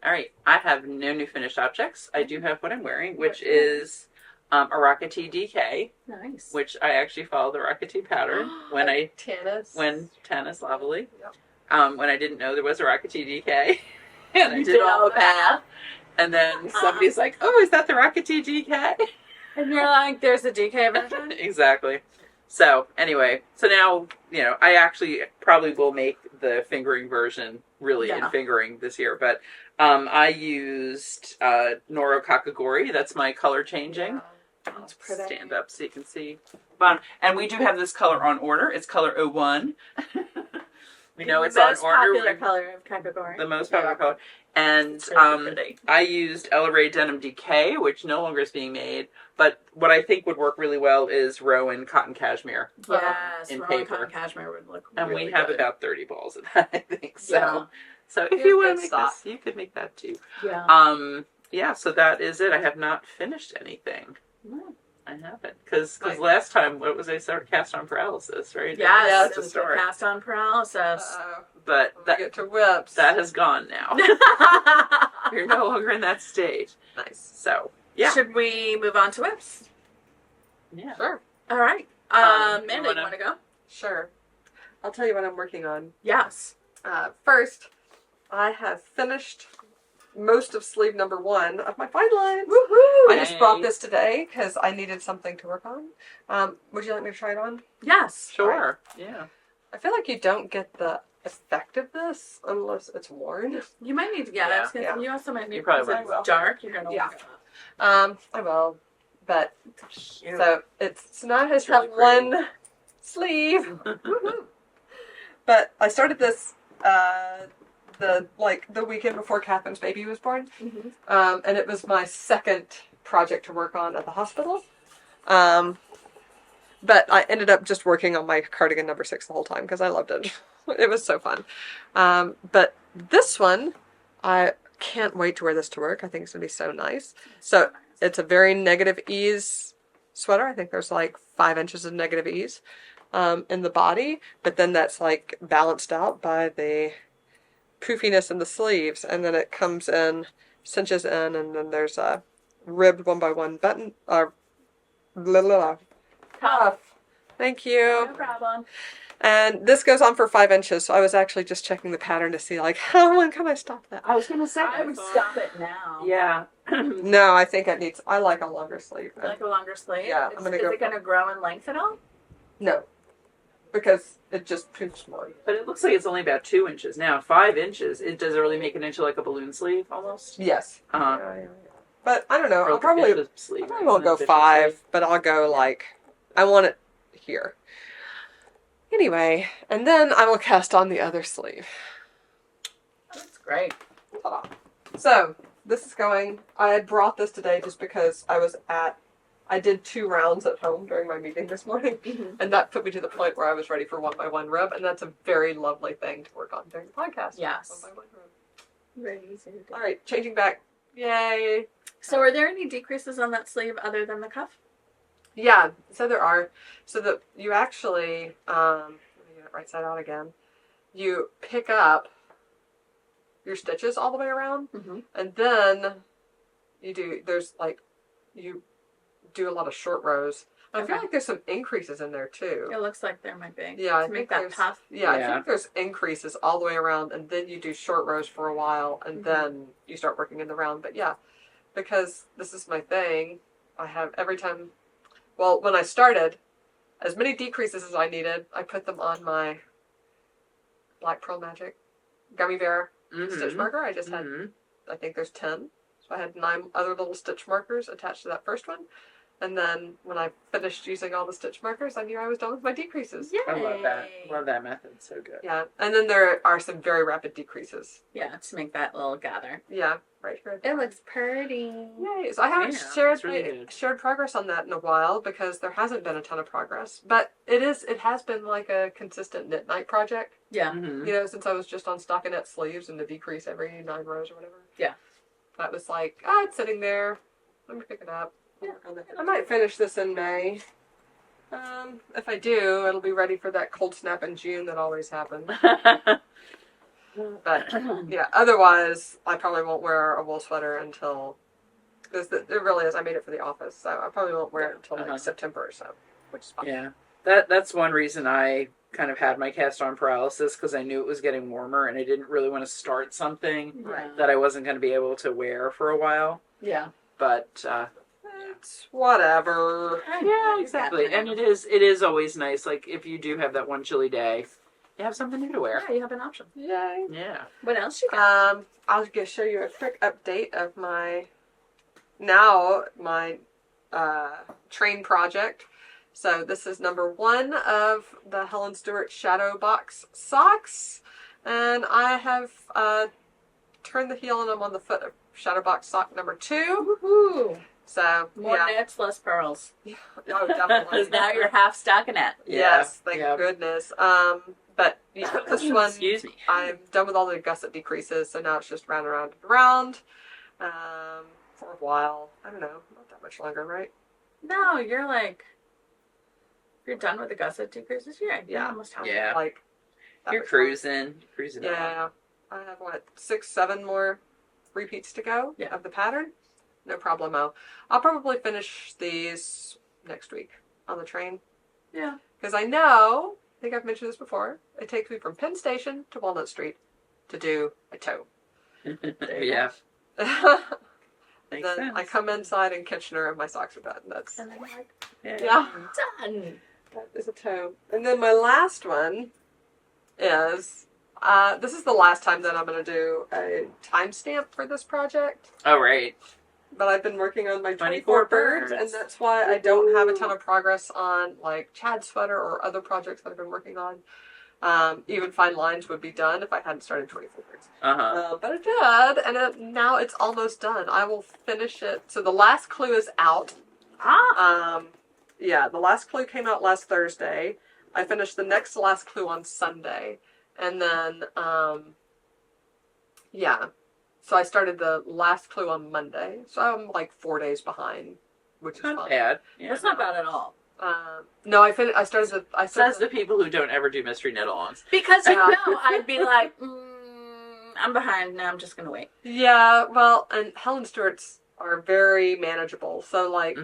All right. I have no new finished objects. I do have what I'm wearing, which is a Rocketee DK. Nice. Which I actually follow the Rocketee pattern when Tanis Lovely. Yep. When I didn't know there was a Rocketee DK. And I did all the math. And then somebody's like, "Oh, is that the Rocketee DK?" And you're like, "There's a DK version." Exactly. So anyway, now I actually probably will make the fingering version in fingering this year. But I used Noro Kakagori. That's my color changing. That's pretty. Stand up so you can see. And we do have this color on order. It's color 01. We know it's on order. The most popular color of Kakagori. The most popular color. And really I used Ella Ray Denim DK, which no longer is being made. But what I think would work really well is Rowan Cotton Cashmere. Yes, in Rowan paper. Cotton Cashmere would look And really we have good. about 30 balls of that, I think. So if you want to make this, you could make that too. Yeah. So that is it. I have not finished anything. No. I haven't. Because last time, what was I started cast on paralysis, right? Yes, That's it was the cast on paralysis. But that get to whips. That has gone now. You're no longer in that stage. Nice. So, yeah. Should we move on to whips? Yeah. Sure. All right. Amanda, you want to go? Sure. I'll tell you what I'm working on. Yes. First, I have finished most of sleeve number 1 of my fine lines. Woohoo! I just brought this today because I needed something to work on. Would you like me to try it on? Yes. Sure. Yeah. I feel like you don't get the effect of this unless it's worn. You might need to get it. You also might need you probably because it's dark. You're gonna Yeah. look it up. I will. But Cute. so now I just really have one sleeve. But I started this the weekend before Catherine's baby was born. Mm-hmm. And it was my second project to work on at the hospital. But I ended up just working on my cardigan number 6 the whole time because I loved it. It was so fun. But this one, I can't wait to wear this to work. I think it's going to be so nice. So it's a very negative ease sweater. I think there's like 5 inches of negative ease in the body. But then that's like balanced out by the poofiness in the sleeves. And then it comes in, cinches in, and then there's a ribbed 1x1 button. Cuff. Thank you. No problem. And this goes on for 5 inches, so I was actually just checking the pattern to see, like, when can I stop that? I was going to say. I would stop it now. Yeah. No, I think I like a longer sleeve. Like a longer sleeve? Yeah, Is it going to grow in length at all? No, because it just poofs more. But it looks like it's only about 2 inches now. 5 inches. Does it really make an inch like a balloon sleeve almost? Yes. Uh-huh. Yeah. But I don't know. Or I probably won't go 5, but I'll go I want it here. Anyway, and then I will cast on the other sleeve. That's great. Ta-da. So, this is going, I had brought this today just because I did 2 rounds at home during my meeting this morning, and that put me to the point where I was ready for 1x1 rib, and that's a very lovely thing to work on during the podcast. Yes. 1x1 rib. Very easy to do. All right, changing back. Yay. So are there any decreases on that sleeve other than the cuff? Yeah, so there are. So that you actually, let me get it right side out again. You pick up your stitches all the way around, and then you do a lot of short rows. I feel like there's some increases in there too. It looks like there might be. Yeah, to make that puff. Yeah, I think there's increases all the way around, and then you do short rows for a while, and then you start working in the round. But yeah, because this is my thing, I have every time. Well, when I started, as many decreases as I needed, I put them on my Black Pearl Magic Gummy Bear stitch marker. I just had, I think there's 10. So I had 9 other little stitch markers attached to that first one. And then when I finished using all the stitch markers, I knew I was done with my decreases. Yay. I love that. Love that method. So good. Yeah, and then there are some very rapid decreases. Yeah, to make that little gather. Yeah, right here. It looks pretty. Yay! So I haven't Yeah, shared it's really good. shared progress on that in a while because there hasn't been a ton of progress. But it has been like a consistent knit night project. Yeah. Mm-hmm. You know, since I was just on stockinette sleeves and the decrease every 9 rows or whatever. Yeah. That was like, it's sitting there. Let me pick it up. Yeah. I might finish this in May. If I do, it'll be ready for that cold snap in June that always happens. But yeah, otherwise, I probably won't wear a wool sweater until, because it really is, I made it for the office, so I probably won't wear it until like September or so, which is fine. Yeah. That's one reason I kind of had my cast on paralysis, because I knew it was getting warmer and I didn't really want to start something Right. that I wasn't going to be able to wear for a while. Yeah. But It's whatever. yeah, exactly. And it is always nice. Like if you do have that one chilly day, you have something new to wear. Yeah, you have an option. Yay. Yeah. What else you got? I'll just show you a quick update of my train project. So this is number 1 of the Helen Stewart Shadow Box socks. And I have turned the heel and I'm on the foot of Shadow Box sock number 2. Woohoo! So, More knits, less pearls. Oh, definitely. Because now you're half stockinette. Yes, thank Yeah. goodness. But yeah, this one, Excuse me. I'm done with all the gusset decreases, so now it's just round and round and round. For a while. I don't know, not that much longer, right? No, you're done with the gusset decreases. Yeah. Yeah. Almost half. Yeah. Like, that You're much cruising. Cruising on. Yeah. I have, 6, 7 more repeats to go of the pattern. No problemo. I'll probably finish these next week on the train. Yeah. Because I think I've mentioned this before, it takes me from Penn Station to Walnut Street to do a toe. Yeah. Then Makes sense. I come inside in Kitchener and my socks are done. That's And I'm like, yeah. done. That is a toe. And then my last one is this is the last time that I'm going to do a timestamp for this project. Oh, right. But I've been working on my 24 24 birds, and that's why I don't have a ton of progress on like Chad's sweater or other projects that I've been working on. Even Fine Lines would be done if I hadn't started 24 birds. But it did, and now it's almost done. I will finish it. So the last clue is out. Yeah, the last clue came out last Thursday. I finished the next to last clue on Sunday. And then, so I started the last clue on Monday. So I'm like 4 days behind, which is Not fine. bad. Yeah. That's not bad at all. No, I started Says the people who don't ever do mystery knit-alongs. Because I'd be like, I'm behind. Now I'm just going to wait. Yeah, well, and Helen Stewart's are very manageable. So like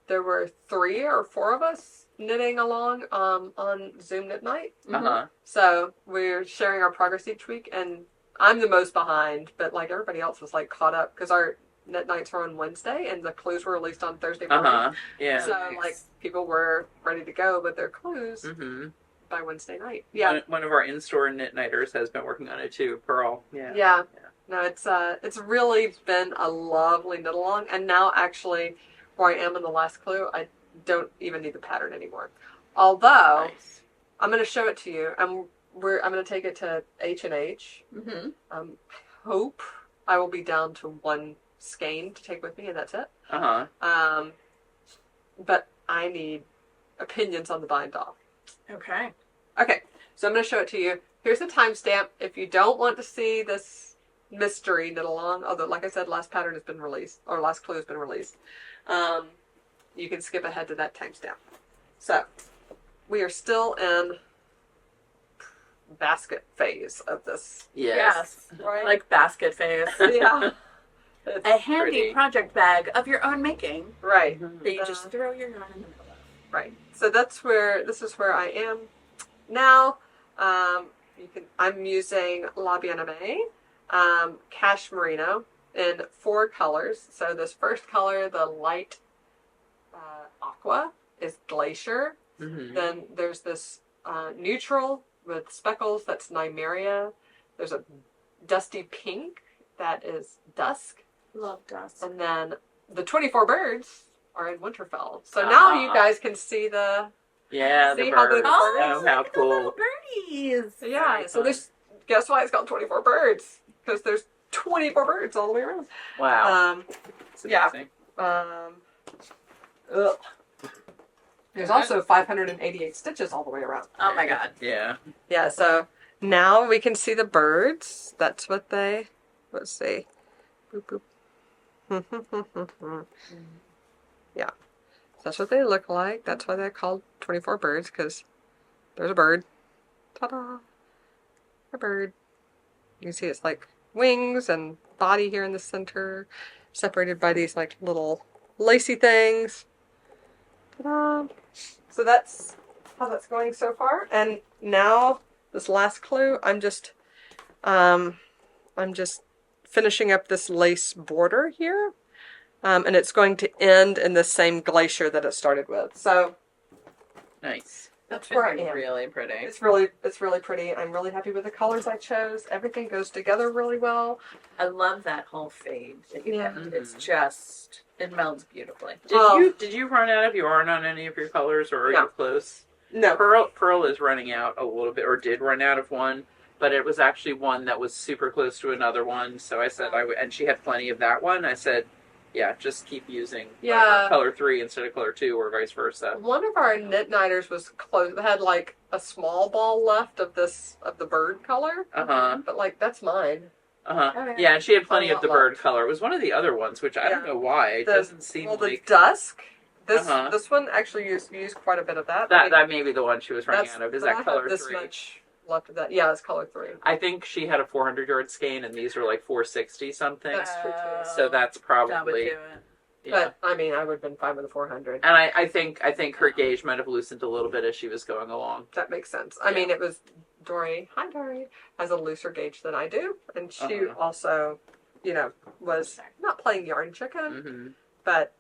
there were 3 or 4 of us knitting along on Zoom Knit Night. So we're sharing our progress each week, and I'm the most behind, but like everybody else was like caught up because our knit nights were on Wednesday and the clues were released on Thursday morning. Yeah. So like people were ready to go with their clues by Wednesday night. Yeah. One of our in-store knit nighters has been working on it too, Pearl. Yeah. Yeah. No, it's really been a lovely knit along, and now actually where I am in the last clue, I don't even need the pattern anymore. Although Nice. I'm going to show it to you. I'm going to take it to H&H. I hope I will be down to 1 skein to take with me, and that's it. But I need opinions on the bind off. Okay. Okay, so I'm going to show it to you. Here's the timestamp. If you don't want to see this mystery knit along, although like I said, last pattern has been released, or last clue has been released, you can skip ahead to that timestamp. So we are still in basket phase of this. Yes. Right? Like basket phase. Yeah. It's A handy pretty. project bag of your own making right. that you just throw your yarn in the middle of. Right. So this is where I am now. I'm using La Bien-Aimée, Cash Merino in 4 colors. So this first color, the light aqua, is Glacier. Then there's this neutral with speckles, that's Nymeria. There's a dusty pink, that is Dusk. Love dust. And then the 24 birds are in Winterfell. So now you guys can see the Yeah, See the how the birds. birds- Oh, how look at the little cool. birdies. yeah. Very So there's guess why it's called 24 birds because there's 24 birds all the way around. Wow. It's yeah. amazing. Ugh. There's also 588 stitches all the way around. Oh my god. Yeah. Yeah, so now we can see the birds. That's what they, let's see. Boop, boop. Yeah, that's what they look like. That's why they're called 24 birds, because there's a bird. Ta-da! A bird. You can see it's like wings and body here in the center, separated by these like little lacy things. Ta-da! So that's how that's going so far. And now this last clue, I'm just finishing up this lace border here, and it's going to end in the same glacier that it started with. So Nice. that's where I am. Really pretty. It's really pretty. I'm really happy with the colors I chose. Everything goes together really well. I love that whole fade. Yeah. It's just, it melds beautifully. Did you run out of yarn on any of your colors, or are No. you close? No. Pearl is running out a little bit, or did run out of one, but it was actually one that was super close to another one. So I said and she had plenty of that one. I said, yeah, just keep using color 3 instead of color 2, or vice versa. One of our knit nighters was close. Had like a small ball left of the bird color. But like that's mine. Okay. Yeah, and she had plenty of the lot bird left. color. It was one of the other ones, which I don't know why. It doesn't seem the like dusk. This one actually used quite a bit of that. that may be the one she was running out of. Is but that I color have this 3? much left of that. Yeah, it's color 3. I think she had a 400-yard skein, and these were like 460 something. That's true too. So that's probably. That would do it. Yeah. But I mean, I would have been fine with a 400. And I think her gauge might have loosened a little bit as she was going along. That makes sense. I mean, it was Dory. Hi, Dory. Has a looser gauge than I do, and she also, was not playing yarn chicken, but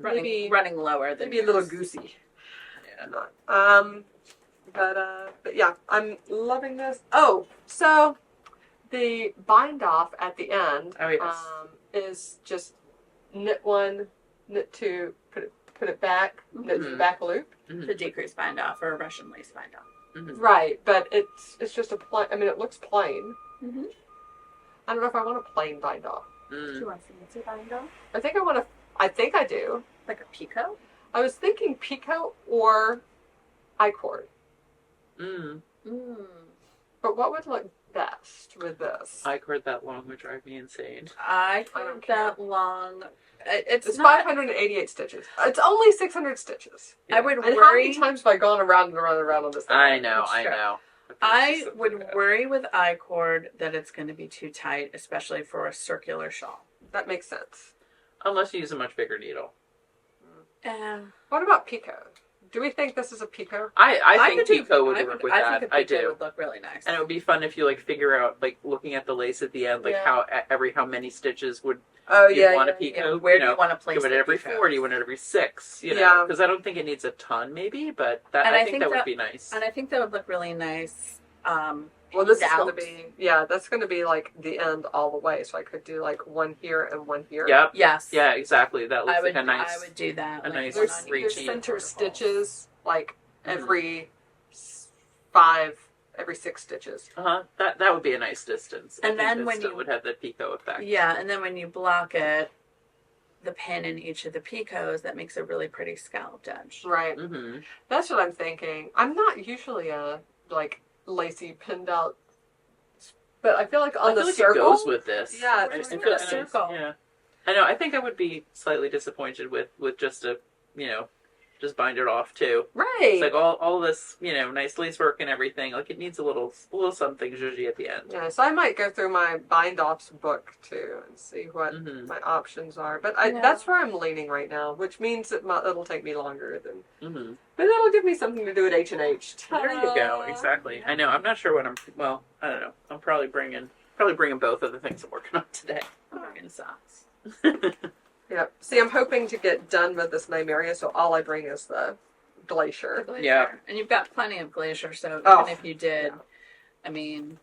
maybe running lower than maybe a little yours. goosey. Yeah. But yeah, I'm loving this. Oh, so the bind off at the end is just knit 1, knit 2, put it back, knit to the back loop. The decrease bind off or a Russian lace bind off. Right, but it's just a plain. I mean, it looks plain. I don't know if I want a plain bind off. Do you want fancy bind off? I think I do. Like a picot? I was thinking picot or I-cord. But what would look best with this? I-cord that long would drive me insane. I don't don't care. that long. It's not, 588 stitches. It's only 600 stitches. I would And how worry. many times have I gone around and around and around on this thing? I know. I would worry with I-cord that it's going to be too tight, especially for a circular shawl. That makes sense. Unless you use a much bigger needle. What about picot? Do we think this is a picot? I think could do- picot would work with that. think a I picot do. would look really nice. And it would be fun if you figure out looking at the lace at the end, how many stitches would you want a picot? Where do you want to place do it the every picot? 4? Do you want it every 6? Yeah. Because I don't think it needs a ton, maybe, but I think that would be nice. And I think that would look really nice. Well, this is out. going to be, that's going to be like the end all the way. So I could do like one here and one here. Yep. Yes. Yeah, exactly. That looks like a nice. I would do that. a nice one There's, on there's each. center stitches like every 6 stitches. That would be a nice distance. And I think then that when still you- would have the picot effect. Yeah, and then when you block it, the pin in each of the picots, that makes a really pretty scalloped edge. Right. Mm-hmm. That's what I'm thinking. I'm not usually a lacy pinned out, but I feel like on the it circle goes with this. Yeah, I just feel the like circle. Yeah, I know. I think I would be slightly disappointed with just a just bind it off too. right. It's like all this nice lace work and everything. Like it needs a little something zhuzhy at the end. Yeah, so I might go through my bind offs book too and see what my options are. But that's where I'm leaning right now, which means it'll take me longer than. But it'll give me something to do at H&H. There you go. Exactly. I know. I'm not sure what I'm. Well, I don't know. I'm probably bringing both of the things I'm working on today. I'm bringing socks. Yep. See, I'm hoping to get done with this Nymeria, so all I bring is the glacier. Yeah. And you've got plenty of glacier, so Oh, even if you did, I mean,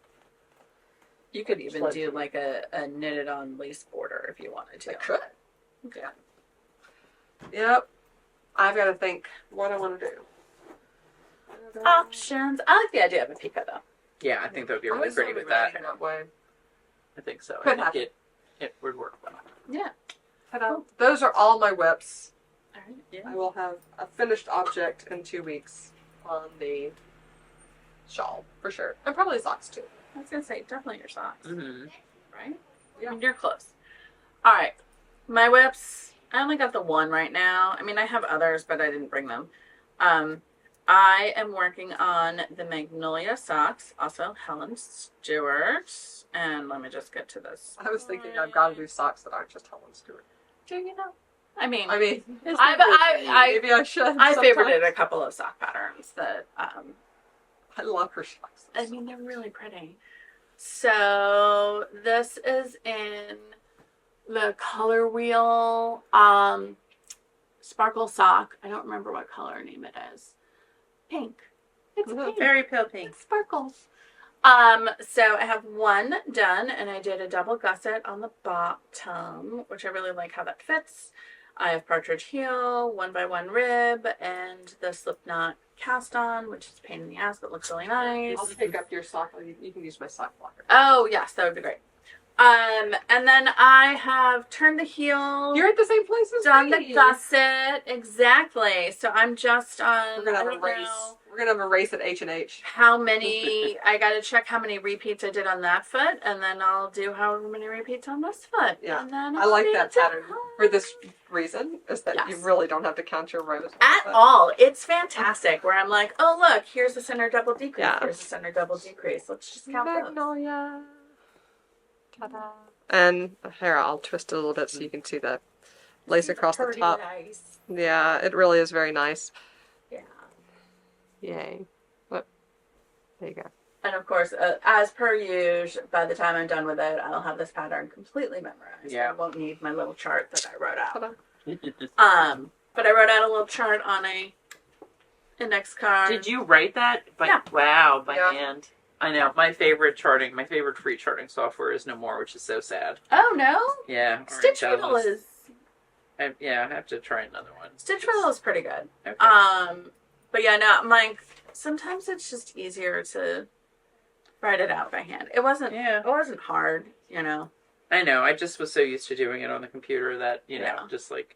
you could even do like a knitted on lace border if you wanted to. I could. Yeah. Yep. I've got to think what I want to do. Options. I like the idea of a pika though. Yeah, I think that would be I really was pretty only with that. thinking that way. I think so. Could I think happen. it would work well. Yeah. Ta-da. Those are all my whips. All right. Yeah. I will have a finished object in 2 weeks on the shawl for sure, and probably socks too. I was gonna say definitely your socks, Mm-hmm. right? Yeah. I mean, you're close. All right, my whips. I only got the one right now. I mean, I have others, but I didn't bring them. I am working on the Magnolia socks, also Helen Stewart. And let me just get to this. I was thinking I've got to do socks that aren't just Helen Stewart. Do you know? I mean, It's I Maybe I should. I sometimes. favorited a couple of sock patterns that I love her socks. I mean, they're really pretty. So this is in the color wheel sparkle sock. I don't remember what color name it is. Pink. It's pink. Very pale pink. It sparkles. So I have one done, and I did a double gusset on the bottom, which I really like how that fits. I have partridge heel, 1x1 rib, and the slip knot cast on, which is a pain in the ass, but looks really nice. I'll pick up your sock. You can use my sock blocker. Oh yes, that would be great. And then I have turned the heel, You're at the same place as done me. the gusset, exactly. So I'm just on. We're gonna have I a don't race. know We're gonna have a race at H&H. how many. I got to check how many repeats I did on that foot, and then I'll do however many repeats on this foot. Yeah. and then I I'll like be that done. pattern for this reason, is that you Yes. really don't have to count your rows. At all. It's fantastic. Where I'm like, oh look, here's the center double decrease. Yeah. Here's the center double decrease. Let's just count those. Magnolia. Ta-da. And here, I'll twist it a little bit so you can see the lace across the Pretty top. nice. Yeah, it really is very nice. Yeah. Yay. What? There you go. And of course, as per usual, by the time I'm done with it, I'll have this pattern completely memorized. Yeah. I won't need my little chart that I wrote out. Ta-da. But I wrote out a little chart on a index card. Did you write that? Yeah. Wow, by Yeah. hand. I know. My favorite free charting software is No More, which is so sad. Oh no! Yeah. Stitch Riddle is I have to try another one. Stitch Riddle is pretty good. Okay. But yeah, no, I'm like sometimes it's just easier to write it out by hand. It wasn't hard, you know. I know. I just was so used to doing it on the computer that, Yeah. just like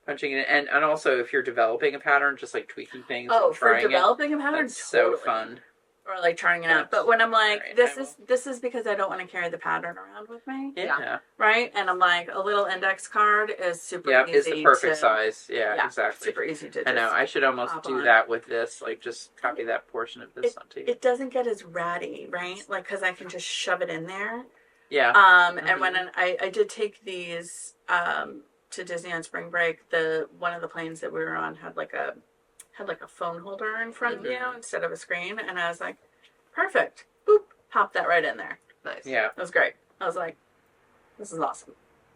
punching it. And also if you're developing a pattern, just like tweaking things Oh, and for trying developing a pattern, That's so totally. fun. Or like trying it out. But when I'm like, Alright, this is because I don't want to carry the pattern around with me. Yeah. Right? And I'm like, a little index card is super Yeah, easy. it's the perfect to, size. Yeah, exactly. Super easy to I know. just I should almost pop do on. that with this. Like, just copy that portion of this onto you. It doesn't get as ratty, right? Like, because I can just shove it in there. Yeah. And when I did take these to Disney on spring break, one of the planes that we were on had like a phone holder in front of you instead of a screen, and I was like, perfect. Boop, pop that right in there. Nice. Yeah. It was great. I was like, this is awesome.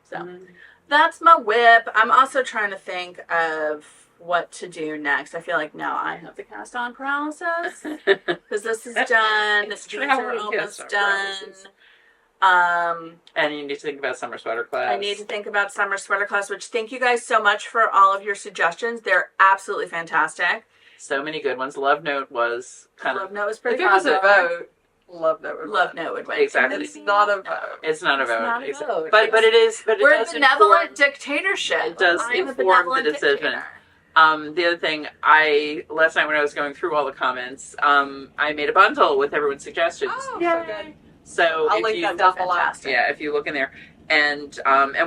So Mhm. that's my whip. I'm also trying to think of what to do next. I feel like now I have the cast on paralysis because this is done. It's These travel are and almost cast-on done. paralysis. And you need to think about summer sweater class. I need to think about summer sweater class, which thank you guys so much for all of your suggestions. They're absolutely fantastic. So many good ones. Love Note was kind Love of. Note was pretty If it was a popular. vote, Love Note would Love win. Note would win. Exactly. It's not a vote. It's not a It's vote. not a Exa- vote. But it is. But it We're a does benevolent inform- dictatorship. It does I am a inform the benevolent decision. dictator. The other thing, last night when I was going through all the comments, I made a bundle with everyone's suggestions. Oh, Yay. so good. So I'll if link you, that down below. Fantastic. yeah, if you look in there, and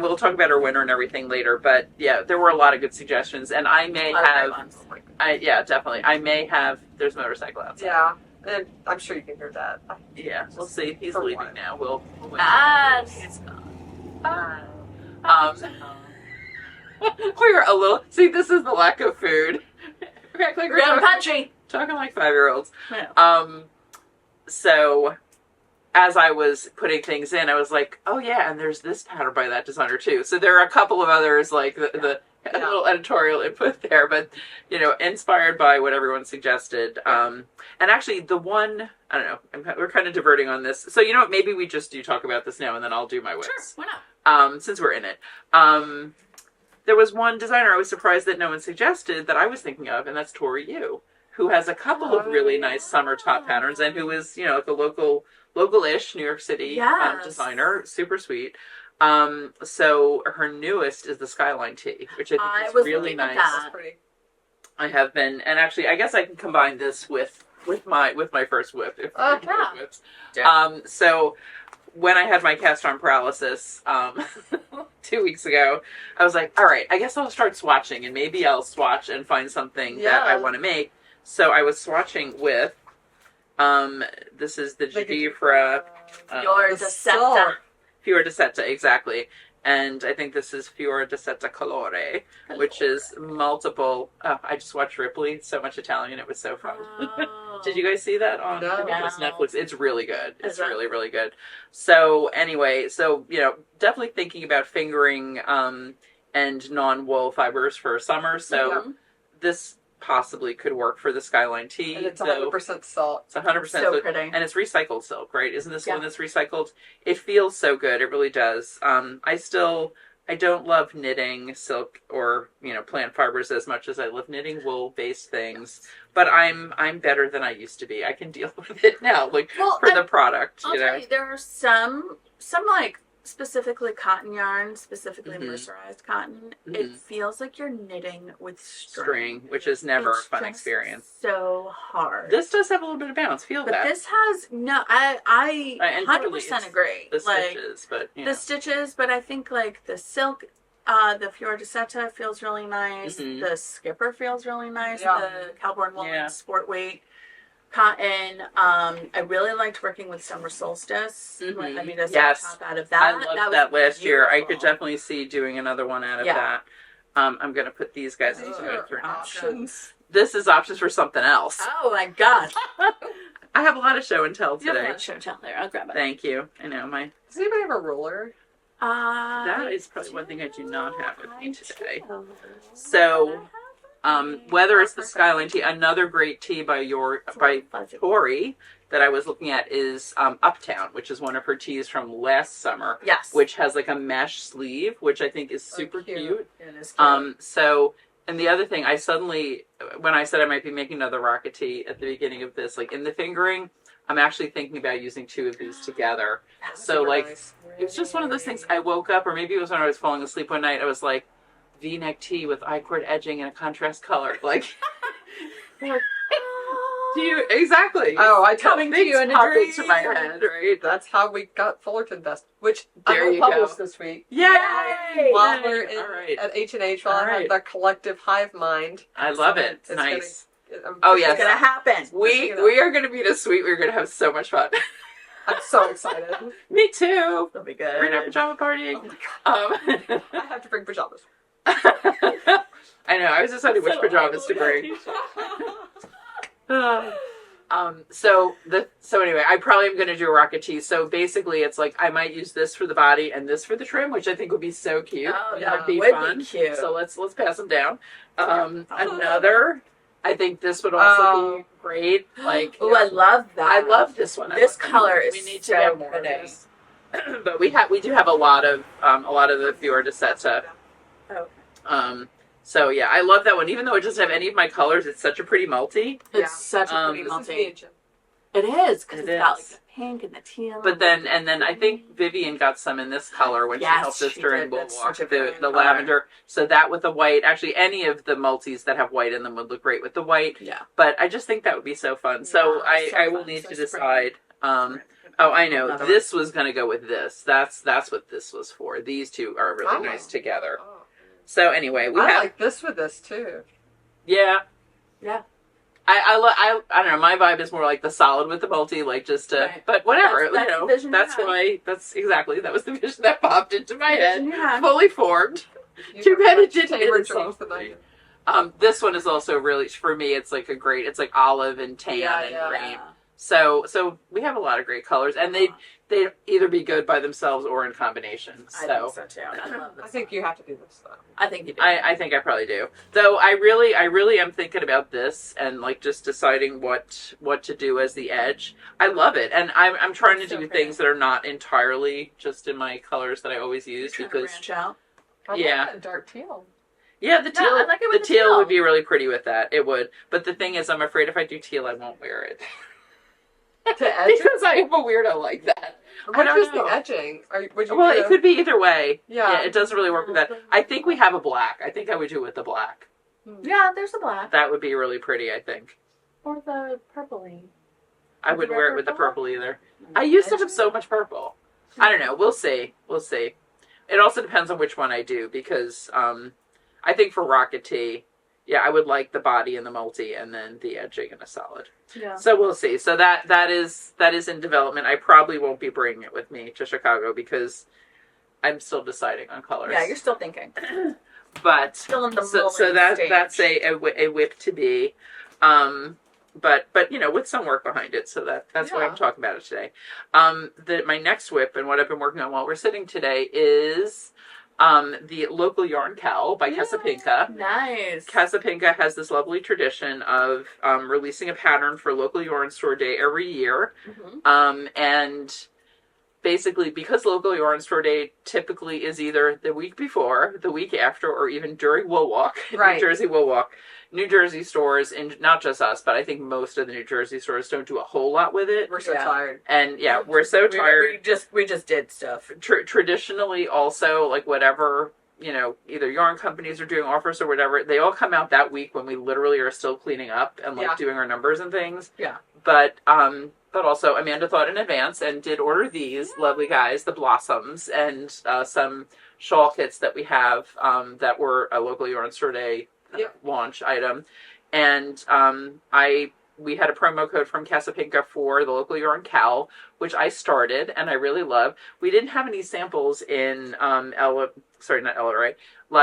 we'll talk about our winner and everything later. But yeah, there were a lot of good suggestions, and I may A lot of great have, ones. yeah, definitely, I may have. There's a motorcycle outside. Yeah, and I'm sure you can hear that. Yeah, we'll see. He's For leaving what? now. We'll wait. It's We're a little. See, this is the lack of food. We're acting like we're real talking, country. talking like 5-year-olds. Yeah. So as I was putting things in, I was like, oh yeah, and there's this pattern by that designer too. So there are a couple of others, like the Yeah. little editorial input there, but inspired by what everyone suggested. And actually the one, I don't know, we're kind of diverting on this. So what, maybe we just do talk about this now and then I'll do my whips. Sure, why not? Since we're in it. there was one designer I was surprised that no one suggested that I was thinking of, and that's Tori Yu, who has a couple of really nice summer top patterns, and who is, like a local-ish New York City designer, super sweet. So her newest is the Skyline tee, which I think is really nice. I have been, and actually, I guess I can combine this with my first whip. So when I had my cast on paralysis 2 weeks ago, I was like, all right, I guess I'll start swatching, and maybe I'll swatch and find something that I want to make. So I was swatching with, this is the Ginevra Fior di Seta, exactly. And I think this is Fior di Seta Colore, which is multiple. I just watched Ripley, so much Italian. It was so fun. Oh. Did you guys see that on No. Netflix? It's really good. It's really, really good. So anyway, definitely thinking about fingering and non-wool fibers for summer. So this possibly could work for the Skyline tee. And it's 100% silk. It's 100% so silk. pretty. And it's recycled silk, right? Isn't this one that's recycled? It feels so good. It really does. I don't love knitting silk or, plant fibers as much as I love knitting wool-based things. But I'm better than I used to be. I can deal with it now, for the product. I'll tell you, there are some like specifically cotton yarn, specifically mercerized cotton. It feels like you're knitting with string, which is never a fun experience. So hard. This does have a little bit of bounce. Feel but that. But this has I 100% agree. The stitches, but the stitches, but I think the silk, the Fior di Seta feels really nice. The Skipper feels really nice. The Calborn Wool sport weight cotton. I really liked working with Summer Solstice. I mean, a top out of that. I loved that last year. I could definitely see doing another one out of that. I'm going to put these guys into options. This is options for something else. Oh my gosh. I have a lot of show and tell today. You have a lot of show and tell there. I'll grab it. Thank you. I know my. Does anybody have a ruler? That is probably one thing I do not have with me today. So. Whether it's the Skyline tee, another great tee by Tori that I was looking at is Uptown, which is one of her tees from last summer. Yes. Which has a mesh sleeve, which I think is super cute. It is cute. And the other thing, when I said I might be making another rocket tee at the beginning of this, in the fingering, I'm actually thinking about using two of these together. So it's just one of those things. I woke up, or maybe it was when I was falling asleep one night, I was like, V-neck tee with I-cord edging and a contrast color. Do you exactly? Oh, I coming to you in a dream. To my head, right? That's how we got Fullerton Vest, which there I published this week. Yay! While we're at H&H, while I have the collective hive mind. I love it. It's nice. It's gonna happen. We are gonna be this sweet. We're gonna have so much fun. I'm so excited. Me too. It'll be good. We're gonna have pajama party. Oh my God. I have to bring pajamas. I know. I was deciding which pajamas to bring. So anyway, I probably am going to do a rocket tee. So basically, it's I might use this for the body and this for the trim, which I think would be so cute. Oh, that would be fun. Cute. So let's pass them down. Another. I think this would also be great. I love that. I love this one. This color is we need to get more of this. But we do have a lot of the Fior di Seta. Okay. So yeah, I love that one. Even though it doesn't have any of my colors, it's such a pretty multi. It's such a pretty multi. It is because it's got the pink and the teal. But then I think Vivian got some in this color when she helped us during Bull Walk, the lavender. So that with the white, actually any of the multis that have white in them would look great with the white. Yeah. But I just think that would be so fun. So I will need to decide. Oh, I know. This was going to go with this. That's what this was for. These two are really nice together. Oh. So anyway, I like this with this too. Yeah. Yeah. I don't know. My vibe is more like the solid with the multi, but whatever. That was the vision that popped into my head, fully formed. Too bad it didn't. This one is also really, for me, it's it's olive and tan and green. So we have a lot of great colors, and they'd either be good by themselves or in combination. So. I think so too. I love this. I think you have to do this though. I think you do. I think I probably do. Though I really am thinking about this and just deciding what to do as the edge. I love it, and I'm trying to do things that are not entirely just in my colors that I always use because branch out. I like that dark teal. Yeah, the teal. I like it with the teal teal. would be really pretty with that. It would. But the thing is, I'm afraid if I do teal, I won't wear it. To edge? Because I am a weirdo like that. I What don't is know. the edging? Would you Well, do... it could be either way. Yeah. It doesn't really work with that. I think we have a black. I think I would do it with the black. Yeah, there's a black. That would be really pretty, I think. Or the purpley. I With the wouldn't wear it red with the purple? purple either. I used to have so much purple. I don't know. We'll see. We'll see. It also depends on which one I do because I think for Rocket Tea, yeah, I would like the body and the multi and then the edging and a solid. Yeah. So we'll see. So that is in development. I probably won't be bringing it with me to Chicago because I'm still deciding on colors. Yeah, you're still thinking. But Still in the so mulling stage. that's a whip to be. But with some work behind it, so that's why Yeah. I'm talking about it today. My next whip and what I've been working on while we're sitting today is the local yarn cowl by Casapinka. Nice. Casapinka has this lovely tradition of releasing a pattern for local yarn store day every year, and basically, because local yarn store day typically is either the week before, the week after, or even during Wool Walk, Right. New Jersey Wool Walk, New Jersey stores, and not just us, but I think most of the New Jersey stores don't do a whole lot with it. We're so Yeah. tired. And yeah, we're so tired. We just did stuff. Traditionally, also, like whatever, either yarn companies are doing offers or whatever, they all come out that week when we literally are still cleaning up and like Yeah. doing our numbers and things. Yeah. But also Amanda thought in advance and did order these lovely guys, the Blossoms, and some shawl kits that we have that were a local yarn store day launch item. And we had a promo code from Casapinka for the local yarn cowl, which I started and I really love. We didn't have any samples in La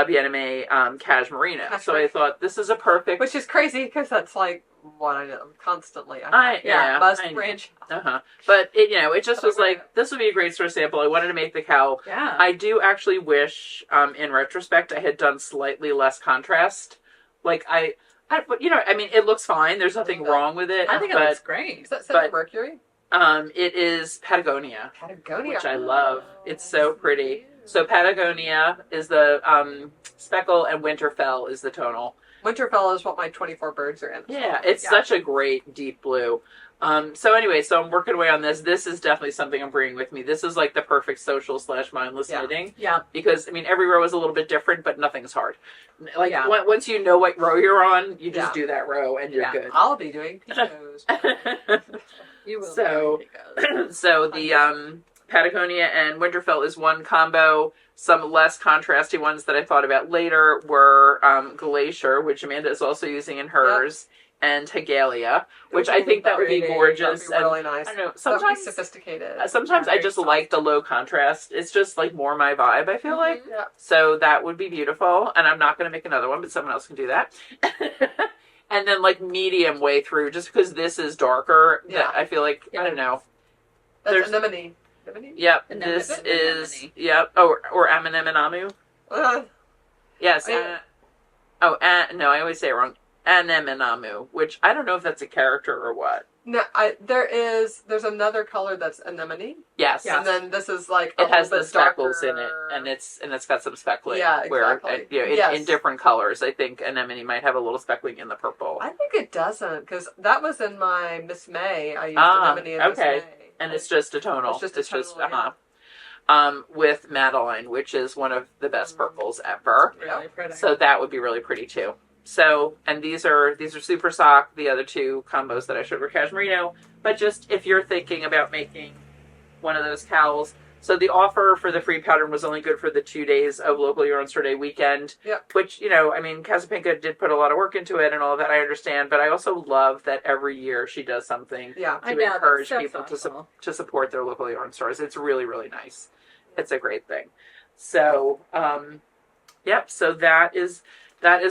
Bien-Aimée Cashmerino. So I thought this is a perfect... Which is crazy because that's like what I know constantly. Must branch. But it just was like, this would be a great store sample. I wanted to make the cowl. Yeah. I do actually wish, in retrospect, I had done slightly less contrast. Like but it looks fine. There's nothing wrong with it. I think it looks great. Is that Sailor Mercury? It is Patagonia. Patagonia. Which I love. It's so pretty. So Patagonia is the speckle and Winterfell is the tonal. Winterfell is what my 24 birds are in. Yeah, it's such a great deep blue. So I'm working away on this. This is definitely something I'm bringing with me. This is like the perfect social / mindless knitting. Yeah. Because, every row is a little bit different, but nothing's hard. Like, once you know what row you're on, you just do that row and you're good. I'll be doing Picos. You will. So the Patagonia and Winterfell is one combo. Some less contrasty ones that I thought about later were Glacier, which Amanda is also using in hers, and Hagalia, which I think that would be gorgeous. That'd be really nice. I don't know. That'd be Sometimes sophisticated. Sometimes I just like the low contrast. It's just like more my vibe, I feel like. Yeah. So that would be beautiful. And I'm not going to make another one, but someone else can do that. And then like medium way through, just because this is darker. Yeah. I feel like, I don't know. That's anemone. Yep. Anemone. This is, Anemone. yep. Oh, or Eminem and Amu. Yes. I- No, I always say it wrong. Anemonamu, which I don't know if that's a character or what. No, there's another color that's anemone. Yes. And then this is like It has little the bit speckles in darker. it, and it's got some speckling. Yeah, Where exactly. in different colors. I think anemone might have a little speckling in the purple, I think it doesn't, because that was in my Miss May. I used anemone in Miss May. and it's just a tonal. It's just a tonal, with Madeline, which is one of the best purples ever. Really pretty. So that would be really pretty too. So, and these are Super Sock. The other two combos that I showed were Cashmerino. But just if you're thinking about making one of those cowls. So the offer for the free pattern was only good for the 2 days of local yarn store day weekend. Yep. Which, Casapinka did put a lot of work into it and all that, I understand. But I also love that every year she does something to encourage people to support their local yarn stores. It's really, really nice. It's a great thing. So, so that is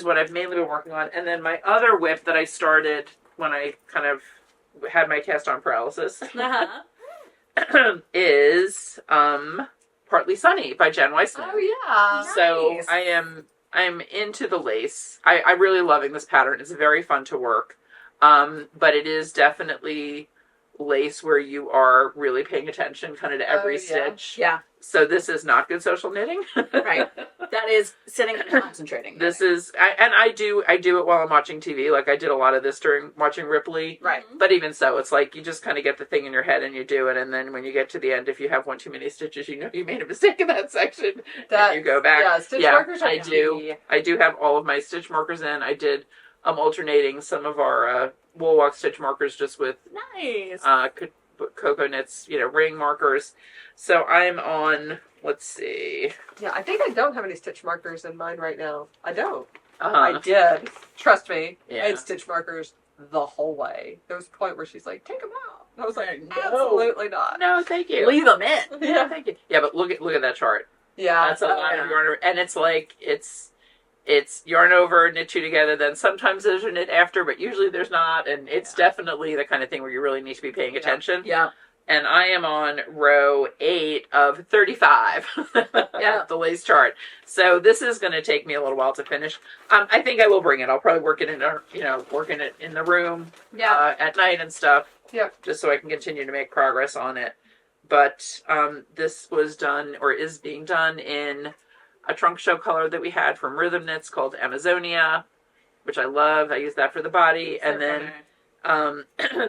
what I've mainly been working on. And then my other whip that I started when I kind of had my cast on paralysis is Partly Sunny by Jen Weissman. Oh yeah. So Nice. I'm into the lace. I'm really loving this pattern. It's very fun to work. But it is definitely lace where you are really paying attention kind of to every stitch. Yeah. So this is not good social knitting. Right. That is sitting and concentrating. This is, I do it while I'm watching TV. Like I did a lot of this during watching Ripley. Right. But even so, it's like you just kind of get the thing in your head and you do it. And then when you get to the end, if you have one too many stitches, you know you made a mistake in that section. And you go back. Yeah, stitch markers are key. I do have all of my stitch markers in. I did, alternating some of our wool walk stitch markers just with Nice. Cocoa Knits, ring markers. So I'm on, let's see. Yeah, I think I don't have any stitch markers in mine right now. I don't. Uh-huh. I did. Trust me. Yeah. I had stitch markers the whole way. There was a point where she's like, take them out. And I was like, No. absolutely not. No, thank you. Leave them in. Yeah, thank you. Yeah, but look at that chart. Yeah. That's a lot of yarn, and it's like it's yarn over, knit two together. Then sometimes there's a knit after, but usually there's not. And it's definitely the kind of thing where you really need to be paying attention. Yeah. And I am on row 8 of 35. Yeah. The lace chart. So this is going to take me a little while to finish. I think I will bring it. I'll probably work it working it in the room at night and stuff. Yeah. Just so I can continue to make progress on it. But this was done or is being done in a trunk show color that we had from Rhythm Knits called Amazonia, which I love. I use that for the body. And then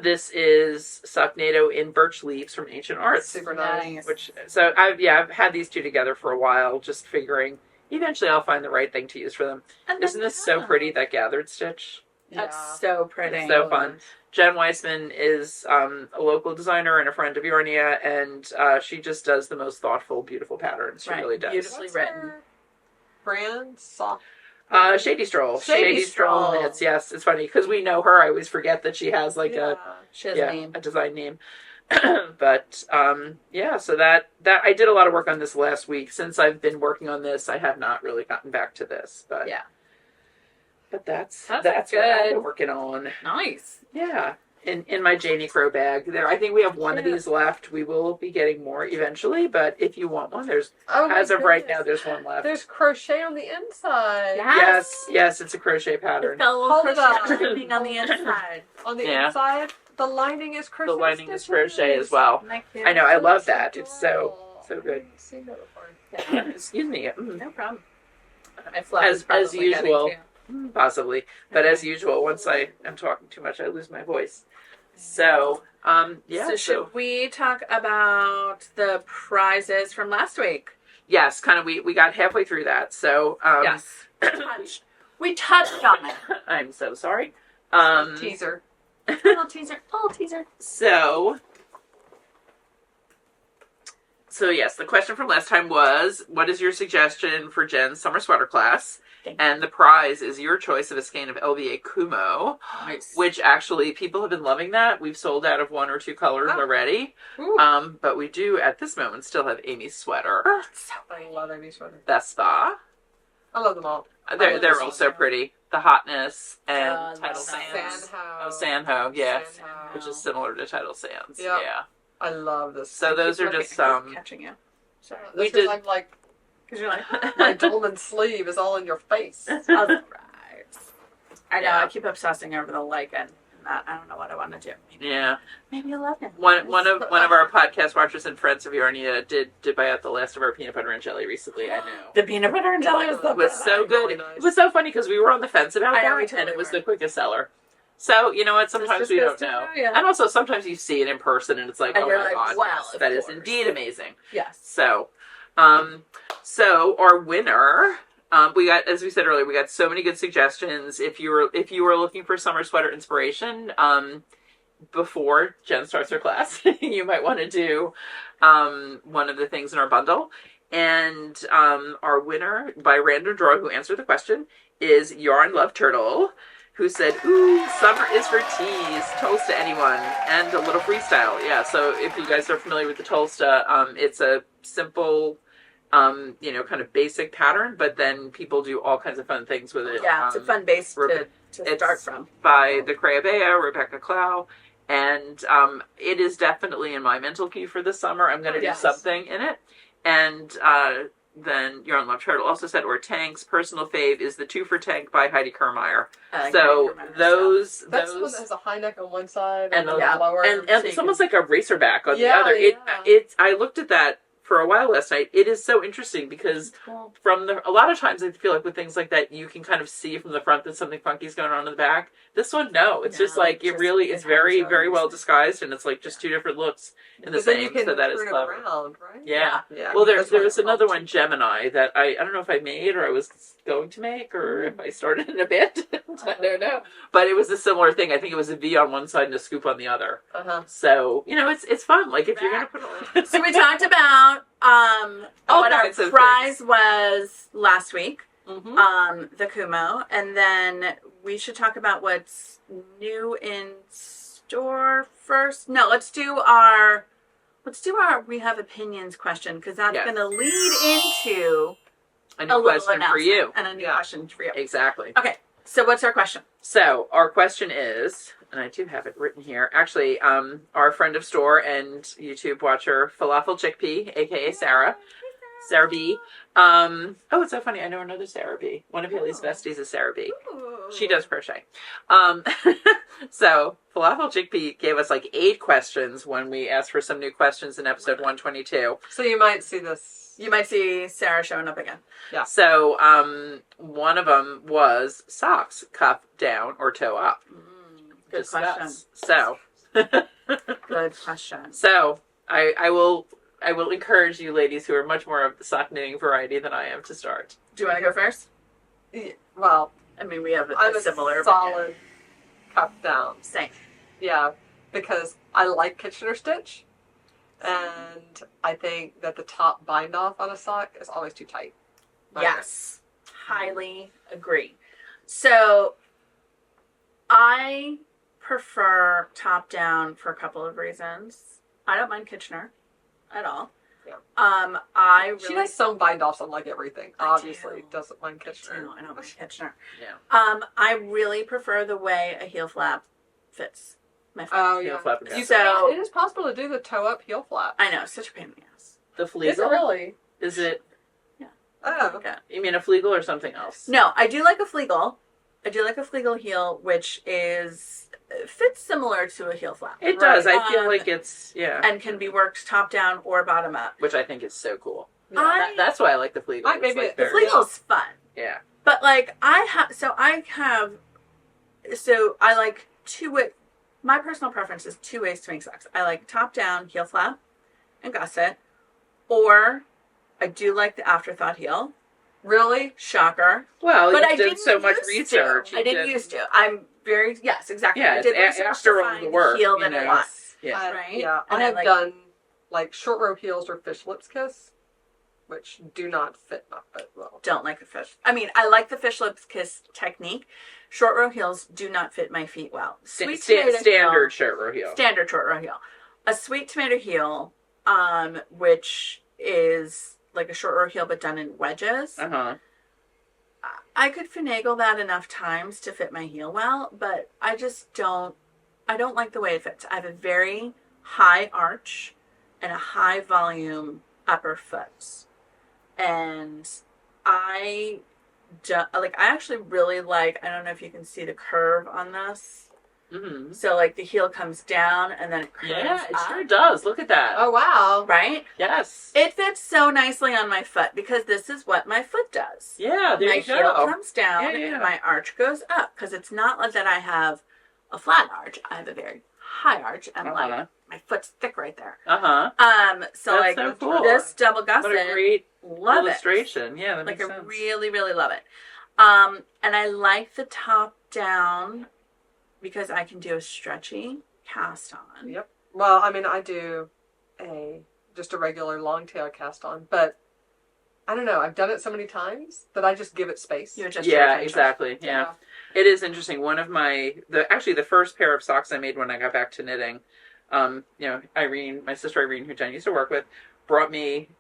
this is Socknado in Birch Leaves from Ancient Arts. Super nice. I've had these two together for a while, just figuring eventually I'll find the right thing to use for them. Isn't this so pretty, that gathered stitch? That's so pretty. It's so fun. Jen Weissman is a local designer and a friend of Yarnia, and she just does the most thoughtful, beautiful patterns. She really does. Beautifully written. Brand soft. Shady Stroll. Shady Stroll. Knits. Yes, it's funny because we know her. I always forget that she has like a design name. But so that I did a lot of work on this last week. Since I've been working on this, I have not really gotten back to this. But but that's good. What I've been working on. Nice. Yeah. In my Janie Crow bag there. I think we have one of these left. We will be getting more eventually, but if you want one, there's as of right now there's one left. There's crochet on the inside. Yes, it's a crochet pattern. Hold it up. Everything on the inside. On the inside, the lining is crochet. The lining is crochet as well. I know, I love that. It's so good. Seen that before. Excuse me. No problem. As usual. Possibly. But as usual, once I am talking too much, I lose my voice. So, So should we talk about the prizes from last week? Yes, kind of. We got halfway through that. So, yes. We touched on it. I'm so sorry. Teaser. Little teaser. So yes, the question from last time was, what is your suggestion for Jen's summer sweater class? And the prize is your choice of a skein of LVA Kumo, which actually people have been loving that. We've sold out of 1 or 2 colors already. But we do at this moment still have Amy's sweater. I love Amy's sweater. Vespa. I love them all. They're all so pretty. The Hotness and Tidal Sands. Sanho, yes. Sanho. Which is similar to Tidal Sands. Yep. Yeah. I love this. So those are just catching you. Sorry. We This did- is I'm like, Because you're like, my Dolman sleeve is all in your face. I know. Yeah. I keep obsessing over the lichen. I don't know what I want to do. Maybe 11. One of our podcast watchers and friends of Yarnia did buy out the last of our peanut butter and jelly recently. I know. The peanut butter and jelly was the It was so good. It was so funny because we were on the fence about I know, that, we and totally it was were. the quickest seller. So you know what? Sometimes just we goes don't to know, show you. and also sometimes you see it in person, and it's like, And oh you're my like, god, wow, yes, of that is course. indeed amazing. Yes. So, so our winner. We got, as we said earlier, we got so many good suggestions. If you were looking for summer sweater inspiration, before Jen starts her class, you might want to do one of the things in our bundle. And our winner by random draw, who answered the question, is Yarn Love Turtle, who said, "Ooh, summer is for tees, Tolsta anyone," and a little freestyle. Yeah. So if you guys are familiar with the Tolsta, it's a simple, kind of basic pattern, but then people do all kinds of fun things with it. Yeah, it's a fun base to start from. By the Crayabea, Rebecca Clow, and it is definitely in my mental queue for this summer. I'm going to do something in it, and then Yarn Love Turtle also said, or Tank's personal fave is the Two for Tank by Heidi Kermeyer. I like So Heidi Kermeyer those That's the one that has a high neck on one side and and, yeah. a lower. and so it's you almost like a racerback on the Yeah, other. yeah. It's I looked at that for a while last night. It is so interesting because Cool. a lot of times I feel like with things like that, you can kind of see from the front that something funky is going on in the back. This one, no, it's just No, like it's very, hangs very out well nicely. disguised, and it's like just two different looks in the But then you same. can So that is turn it clever. around, right? Yeah. Yeah. Well, That's there why was it's another called one, Gemini, that I don't know if I made or I was going to make or if I started in a bit. I don't know. But it was a similar thing. I think it was a V on one side and a scoop on the other. So, it's fun. Like if you're going to put on. So we talked about what our kinds of prize was last week. Mm-hmm. The Kumo, and then we should talk about what's new in store first. No, let's do our we have opinions question, because that's Yes. going to lead into A a new little question for you. announcement and a new question for you. Exactly. Okay, so what's our question? So our question is, and I do have it written here. Actually, our friend of store and YouTube watcher, Falafel Chickpea, aka Sarah B. It's so funny. I know another Sarah B. One of Haley's besties is Sarah B. She does crochet. So Falafel Chickpea gave us like 8 questions when we asked for some new questions in episode 122. So you might see this. You might see Sarah showing up again. Yeah. So one of them was socks, cuff down or toe up. Good Discuss. question. So Good question. So I will encourage you ladies who are much more of the sock knitting variety than I am to start. Do you want to go first? Yeah, well, I mean, we have I'm a similar solid cuff down. Same. Yeah, because I like Kitchener stitch, and I think that the top bind off on a sock is always too tight. Yes, highly agree. So I prefer top down for a couple of reasons. I don't mind Kitchener at all. Yeah. I really She does some bind offs on like everything. I Obviously, do. doesn't mind Kitchener. I don't mind Kitchener. Yeah. I really prefer the way a heel flap fits my foot. Oh Heel yeah. flap and You So- can, it is possible to do the toe up heel flap. I know, such a pain in the ass. The Is it Fleagle? really? Is it? Oh. Okay. You mean a Fleagle or something else? No, I do like a Fleagle. I do like a Fleagle heel, which fits similar to a heel flap. It does. Right. I feel like it's And can be worked top down or bottom up. which I think is so cool. I- That's why I like the Fleagle. Maybe It's like the The very- Fleagle's fun. Yeah. But like I like my personal preference is 2 ways to make socks. I like top down heel flap and gusset, or I do like the afterthought heel. Really? Shocker. Well, But you I did didn't so much used to. research. I didn't used to. I'm very exactly. Yeah, I did it's research after to all find the work, heel you that I know. want. Yeah. Right? Yeah. And I I have like- done like short row heels or fish lips kiss, which do not fit my foot well. Don't like the fish. I mean, I like the fish lips kiss technique. Short row heels do not fit my feet well. Sweet tomato heel- Standard shirt row heel. Standard short row heel. A sweet tomato heel, which is like a short row heel but done in wedges. Uh-huh. I could finagle that enough times to fit my heel well, but I don't like the way it fits. I have a very high arch and a high volume upper foot. And I actually really like, I don't know if you can see the curve on this. Mm-hmm. So like the heel comes down and then it curves Yeah, it up, sure does. Look at that. Oh wow. right? Yes. It fits so nicely on my foot because this is what my foot does. Yeah, there My you heel go. comes down Yeah, yeah. and my arch goes up because it's not like that I have a flat arch. I have a very high arch and Uh-huh. like my foot's thick right there. Uh-huh. So That's like so cool. this double What a gusset, great love illustration. Yeah, that it. Like makes I sense. really, really love it. And I like the top down because I can do a stretchy cast on. Yep. Well, I mean, I do just a regular long tail cast on, but I don't know. I've done it so many times that I just give it space. You adjust Yeah, your attention. exactly. Yeah. It is interesting. One of the first pair of socks I made when I got back to knitting, Irene, my sister Irene, who Jen used to work with, brought me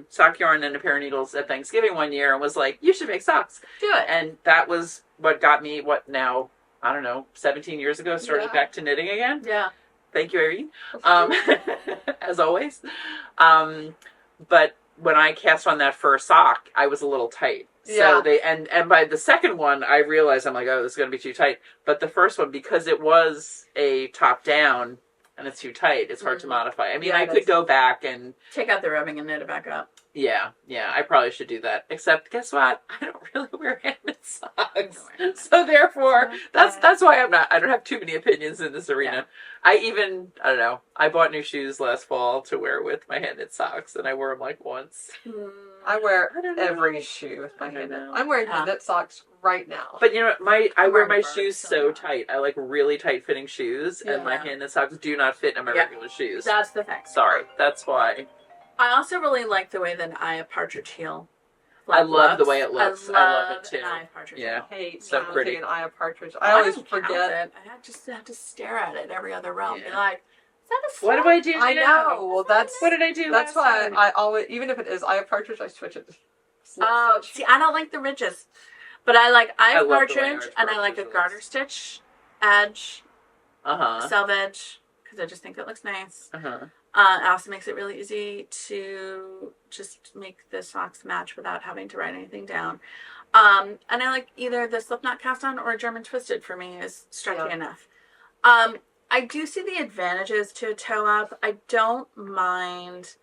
sock yarn and a pair of needles at Thanksgiving one year and was like, you should make socks. Do it. And that was what got me, now, I don't know, 17 years ago, started Yeah. back to knitting again. Yeah. Thank you, Irene. As always. But when I cast on that first sock, I was a little tight. So they and by the second one, I realized I'm like, oh, this is going to be too tight. But the first one, because it was a top down and it's too tight, it's hard to modify. I mean, I could go back and take out the rubbing and knit it back up. Yeah, I probably should do that. Except, guess what? I don't really wear hand-knit socks, so therefore, that's why I don't have too many opinions in this arena. Yeah. I don't know. I bought new shoes last fall to wear with my hand-knit socks, and I wore them like once. I wear every shoe with my hand-knit. I'm wearing hand-knit socks right now. But you know, I wear my shoes so tight. I like really tight-fitting shoes, and my hand-knit socks do not fit in my regular shoes. That's the thing. Sorry, that's why. I also really like the way that Aya Partridge heel. I love the way it looks. I love it too. Aya Partridge heel. Hey, so pretty. An Aya Partridge. I always forget it. I just have to stare at it every other row. Be like, is that a what do I do? I know. Well, that's what did I do? That's why I always, even if it is Aya Partridge, I switch it. Oh, see, I don't like the ridges, but I like Aya Partridge, and I like a garter stitch edge, selvedge, because I just think it looks nice. It also makes it really easy to just make the socks match without having to write anything down. And I like either the slipknot cast on or German twisted for me is striking enough. I do see the advantages to a toe up. I don't mind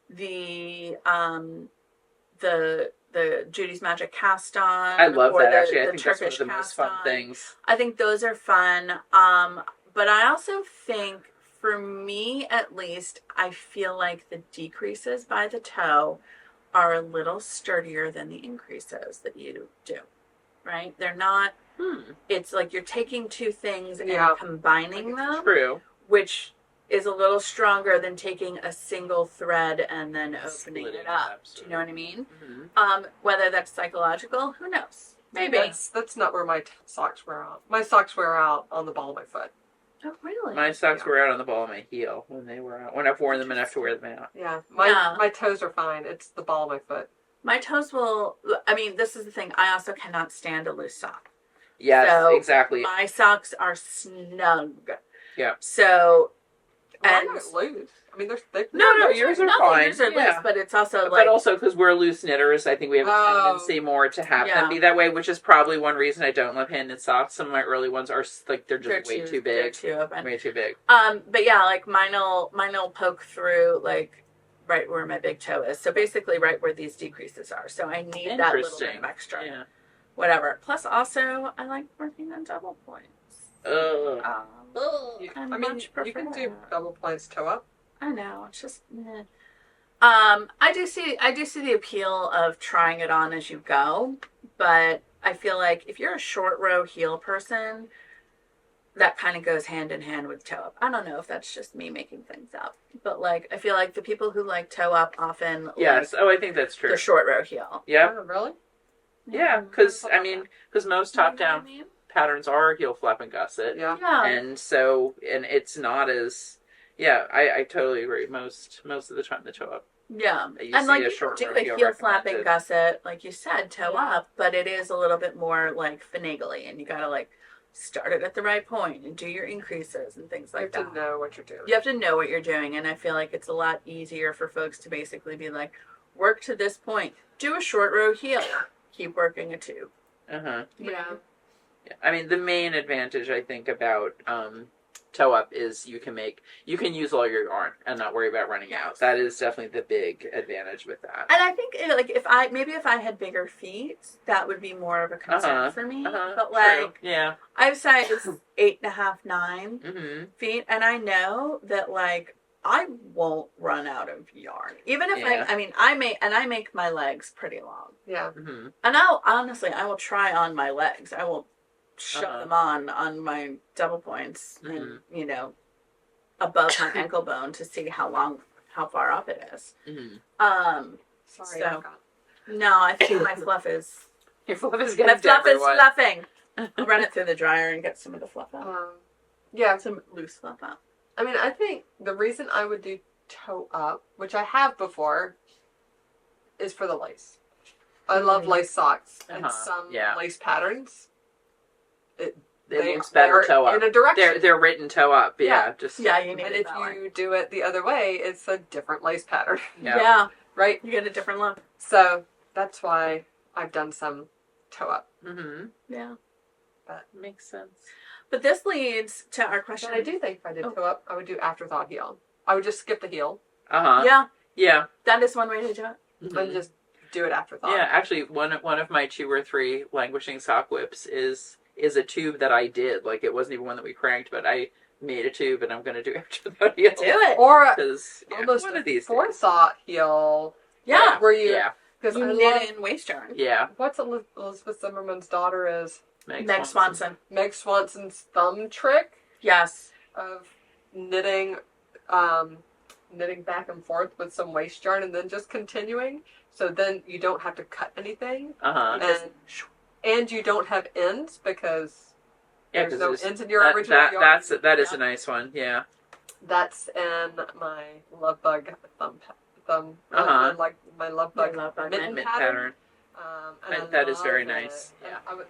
the Judy's Magic cast on. I love that actually. I the think that's one of the most fun things. I think those are fun. But I also think, for me, at least, I feel like the decreases by the toe are a little sturdier than the increases that you do, right? They're not, it's like you're taking two things and combining them. True. Which is a little stronger than taking a single thread and then opening it up. Do you know what I mean? Whether that's psychological, who knows? Maybe. That's not where my socks wear out. My socks wear out on the ball of my foot. Oh, really? My socks wear out on the ball of my heel when they wear out. When I've worn them enough to wear them out. Yeah. My toes are fine. It's the ball of my foot. My toes will... I mean, this is the thing. I also cannot stand a loose sock. Yes, so exactly. My socks are snug. Yeah. So... Mine aren't loose. I mean, they're no, yours are fine. Yours are loose, but it's also like... But also, because we're loose knitters, I think we have a tendency more to have them be that way, which is probably one reason I don't love hand-knit socks. Some of my early ones are, like, they're just way too big. They're too open. Way too big. But yeah, like, mine'll poke through, like, right where my big toe is. So basically right where these decreases are. So I need that little bit of extra. Yeah. Whatever. Plus, also, I like working on double points. I mean, you can do double points toe up. I know, it's just I do see the appeal of trying it on as you go, but I feel like if you're a short row heel person, that kind of goes hand in hand with toe up. I don't know if that's just me making things up, but like I feel like the people who like toe up often I think that's true. The short row heel. Yeah. Oh, really? Yeah, because most top down patterns are heel flap and gusset. Yeah. And so, and it's not as, I totally agree. Most of the time, the toe up. Yeah. You and see like a you short do row a heel heel flap and recommended. gusset, like you said, toe up, but it is a little bit more like finagly, and you gotta like start it at the right point and do your increases and things like that. You have to know what you're doing. You have to know what you're doing, and I feel like it's a lot easier for folks to basically be like, work to this point, do a short row heel, keep working a two. Yeah. I mean, the main advantage I think about toe up is you can use all your yarn and not worry about running out. That is definitely the big advantage with that. And I think like if I had bigger feet, that would be more of a concern for me. But like, I have size 8.5, 9 feet, and I know that like I won't run out of yarn, even if I make my legs pretty long. Yeah. And I will try on my legs. I will shove them on my double points and above my ankle bone to see how far up it is. Sorry. No, I think my fluff is your fluff is my fluff is fluffing. I'll run it through the dryer and get some of the fluff out. Some loose fluff out. I mean, I think the reason I would do toe up, which I have before, is for the lace. I love lace socks and some lace patterns. It looks better toe up. In a direction. They're written toe up. You need and if you do it the other way, it's a different lace pattern. Yeah. right? You get a different look. So that's why I've done some toe up. Mm-hmm. Yeah. But Makes sense. But this leads to our question. but I do think if I did toe up, I would do afterthought heel. I would just skip the heel Uh-huh. Yeah, Yeah. that is one way to do it. Mhm. and just do it afterthought. Yeah, actually, one of my 2 or 3 languishing sock whips is a tube that I did. Like, it wasn't even one that we cranked, but I made a tube, and I'm going to do afterthought heel. Do it. Or Because, almost one a of these days. forethought heel. Yeah. Where you, Yeah. because You I knit love, in waist yarn. Yeah. what's Elizabeth Zimmerman's daughter is? Meg Swanson. Meg Swanson's thumb trick Yes. of knitting, knitting back and forth with some waist yarn and then just continuing. So then you don't have to cut anything, Uh-huh. and you don't have ends because Yeah, there's no because ends in your original yarn. that is a nice one. Yeah. That's in my love bug thumb, Uh-huh. like my love bug, My love bug mitten Mint pattern. pattern. And I That is love very it. nice. And Yeah.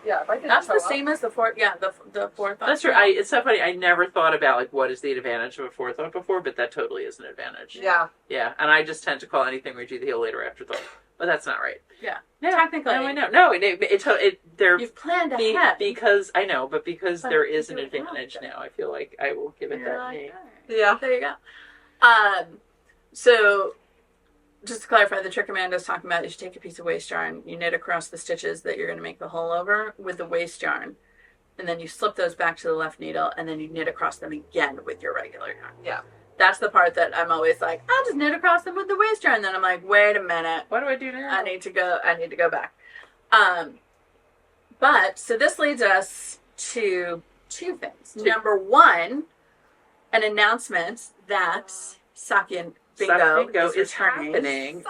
Yeah, if I did That's toe the up- same as the fourth. Yeah, the fourth. That's true. It's so funny. I never thought about, like, what is the advantage of a forethought before, but that totally is an advantage. Yeah. Yeah, and I just tend to call anything we do the heel later afterthought. But that's not right. Yeah. No, Technically. No, I know. No, they're You've planned ahead. because I know, but because But there is you an don't have advantage to. now, I feel like I will give it You're that like, name. "Alright." Yeah. There you go. So just to clarify, the trick Amanda's talking about is you take a piece of waist yarn, you knit across the stitches that you're going to make the hole over with the waist yarn, and then you slip those back to the left needle, and then you knit across them again with your regular yarn. Yeah. That's the part that I'm always like, I'll just knit across them with the waist yarn. Then I'm like, wait a minute, What do I do now? I need to go back. But so this leads us to 2 things. Number 1, an announcement that Sock Bingo is returning. happening.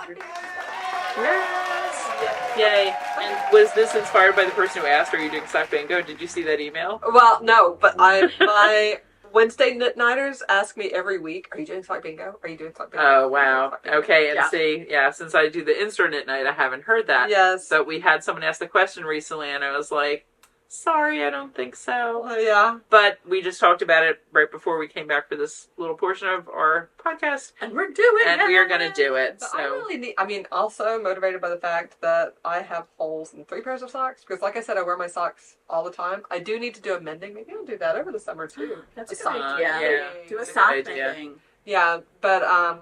Yes! Yay! And was this inspired by the person who asked, "Are you doing sock bingo?" Did you see that email? Well, no, but my Wednesday knit nighters ask me every week, "Are you doing sock bingo? Are you doing sock bingo?" Oh wow! Okay, and Yeah. see, since I do the in-store knit night, I haven't heard that. Yes. So we had someone ask the question recently, and I was like, "Sorry, I don't think so." Yeah. But we just talked about it right before we came back for this little portion of our podcast, And we're doing it. and we are going to do it. But So I really need, also motivated by the fact that I have holes in 3 pairs of socks because, like I said, I wear my socks all the time. I do need to do a mending. Maybe I'll do that over the summer too. That's A a good sock idea. yeah. Do a That's a sock good idea. thing. Yeah, but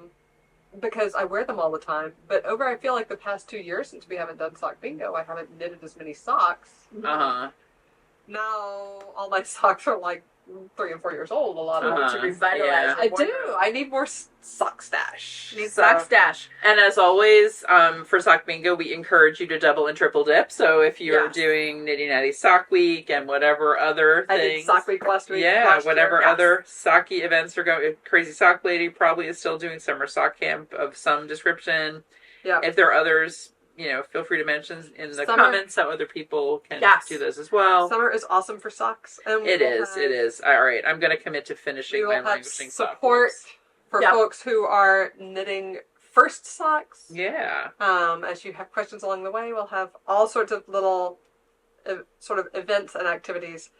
because I wear them all the time. But I feel like the past 2 years since we haven't done sock bingo, I haven't knitted as many socks. Now all my socks are like 3 and 4 years old. A lot of them. Uh-huh. To revitalize Yeah. your I do. wardrobe. I need more sock stash. Need So- sock stash. And as always, for Sock Bingo, we encourage you to double and triple dip. So if you're Yes. doing Nitty Natty Sock Week and whatever other I did things, sock week last week. yeah, last whatever year. other socky events are going. Crazy Sock Lady probably is still doing summer sock camp of some description. Yeah. If there are others, feel free to mention in the Summer- comments so other people can Yes. do those as well. Summer is awesome for socks. And It we'll is. have- It is. All right, I'm going to commit to finishing We my will have languishing sock support weeks. for Yeah. folks who are knitting first socks. Yeah. As you have questions along the way, we'll have all sorts of little sort of events and activities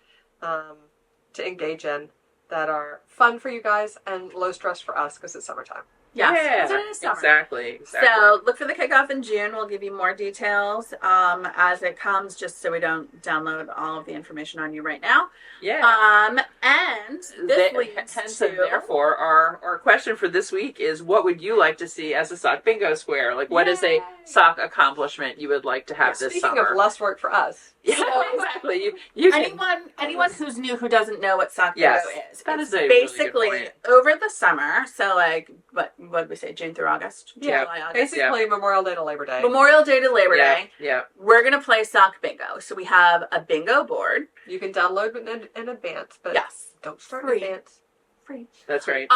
to engage in that are fun for you guys and low stress for us because it's summertime. Yes. Yeah, So it is summer. exactly. So look for the kickoff in June. We'll give you more details as it comes, just so we don't download all of the information on you right now. Yeah. And this leads hence to and therefore, our question for this week is: what would you like to see as a sock bingo square? Like, what is a Yay. sock accomplishment you would like to have this Speaking summer? of less work for us, yeah, So- exactly. You can. anyone who's new who doesn't know what sock Yes, bingo is, that it's is a really good basically point. over the summer. So like what did we say? June through August. Yeah. July, August. basically Memorial Day to Labor Day. Memorial Day to Labor Yeah, Day. yeah. We're gonna play sock bingo. So we have a bingo board. You can download it in advance, but Yes. don't start Free. in advance. Free. That's right.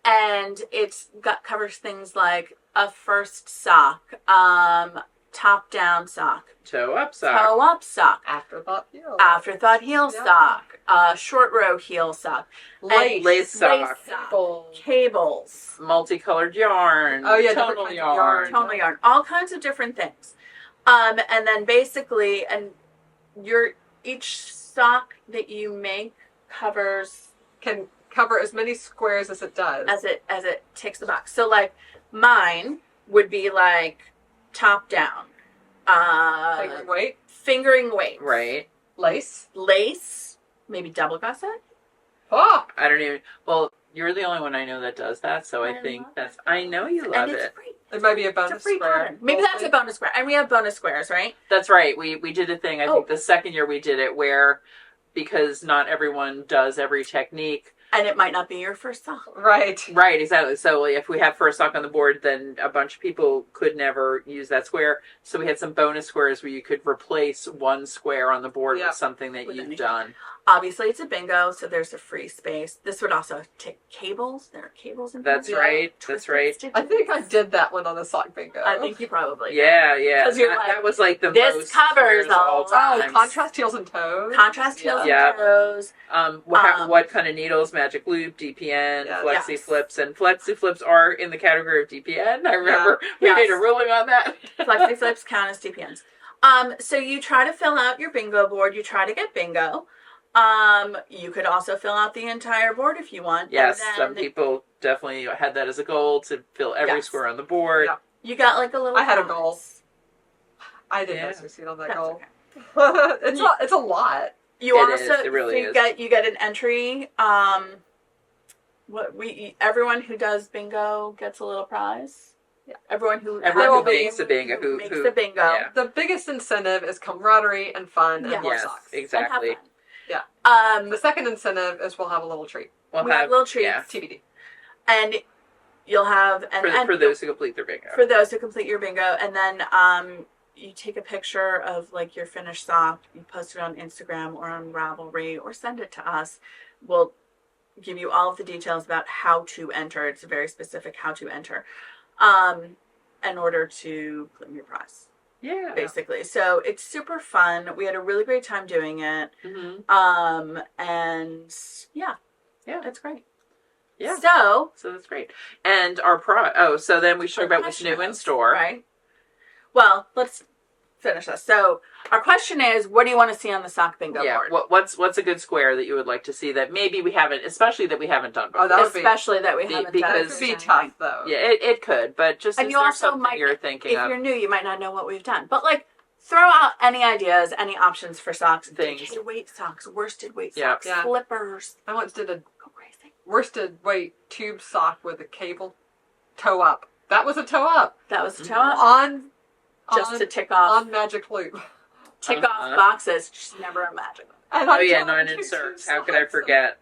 And covers things like a first sock, top down sock, Toe up sock. toe up sock, Afterthought heel. afterthought heel Yeah. sock, short row heel sock, Lace. Lace sock. Cables. cables, Multicolored yarn. Oh, yeah, different tonal kinds of yarn. yarn. tonal yarn, all kinds of different things. And then basically, each sock that you make covers Can cover as many squares as it does. as it ticks the box. So like mine would be like top down. Fingering weight. Right. Lace. Maybe double gusset. Oh, I don't even. Well, you're the only one I know that does that, so I think that's. I know you love and it's it. free. it might be a It's bonus a free square. pattern. Maybe that's a bonus square. And we have bonus squares, right? That's right. We did a thing. I think the second year we did it where, because not everyone does every technique. And it might not be your first sock. Right. Right, exactly. So if we have first sock on the board, then a bunch of people could never use that square. So we had some bonus squares where you could replace one square on the board with something that you've done. Obviously, it's a bingo, so there's a free space. This would also take cables. There are cables in That's here. right. That's right. I think I did that one on the sock bingo. I think you probably did. Yeah. 'Cause you're That was like the this most covers squares of all time. Oh, contrast heels and toes. Contrast heels Yeah. and toes. What kind of needles? Magic loop, DPN, Yes. flexi flips, and flexi flips are in the category of DPN. I remember we made a ruling on that. Flexi flips count as DPNs. So you try to fill out your bingo board. You try to get bingo. You could also fill out the entire board if you want. Yes, And then some people definitely had that as a goal to fill every square on the board. Yeah. you got like a little. I had a prize. goal. I didn't Yeah. succeed on that That's goal. okay. It's a lot. You It also is. It really is. you get an entry. Everyone who does bingo gets a little prize. Yeah. Everyone who makes a bingo, who makes a bingo. yeah. The biggest incentive is camaraderie and fun and more Yes, socks. exactly. And have Yeah. fun. The second incentive is we'll have a little treat. We have little treats. yeah, TBD. And you'll have for those who complete their bingo. for those who complete your bingo, and then you take a picture of like your finished sock, you post it on Instagram or on Ravelry, or send it to us. We'll give you all of the details about how to enter. It's very specific how to enter, in order to claim your prize. Yeah. Basically, so it's super fun. We had a really great time doing it. Mm-hmm. And yeah, Yeah. it's great. Yeah. So that's great. And so then we should talk about what's new in store. right? Well, let's finish this. So our question is, what do you want to see on the sock bingo board? What's a good square that you would like to see that maybe we haven't, especially that we haven't done before? Oh, that would be- Especially that we haven't because- done. It could be tough though. Yeah, it could, but just And is you there also something might, you're thinking if of? you're new, you might not know what we've done. But like, throw out any ideas, any options for socks. Things. Decayed weight socks, worsted weight Yeah. socks, Yeah. slippers. I once did a Go crazy. worsted weight tube sock with a cable toe up. That was a toe up That was a toe up. on Just to tick off, on Magic Loop. tick off boxes. Just never imagine. And Oh I yeah, told non him to inserts. do How could I socks. forget?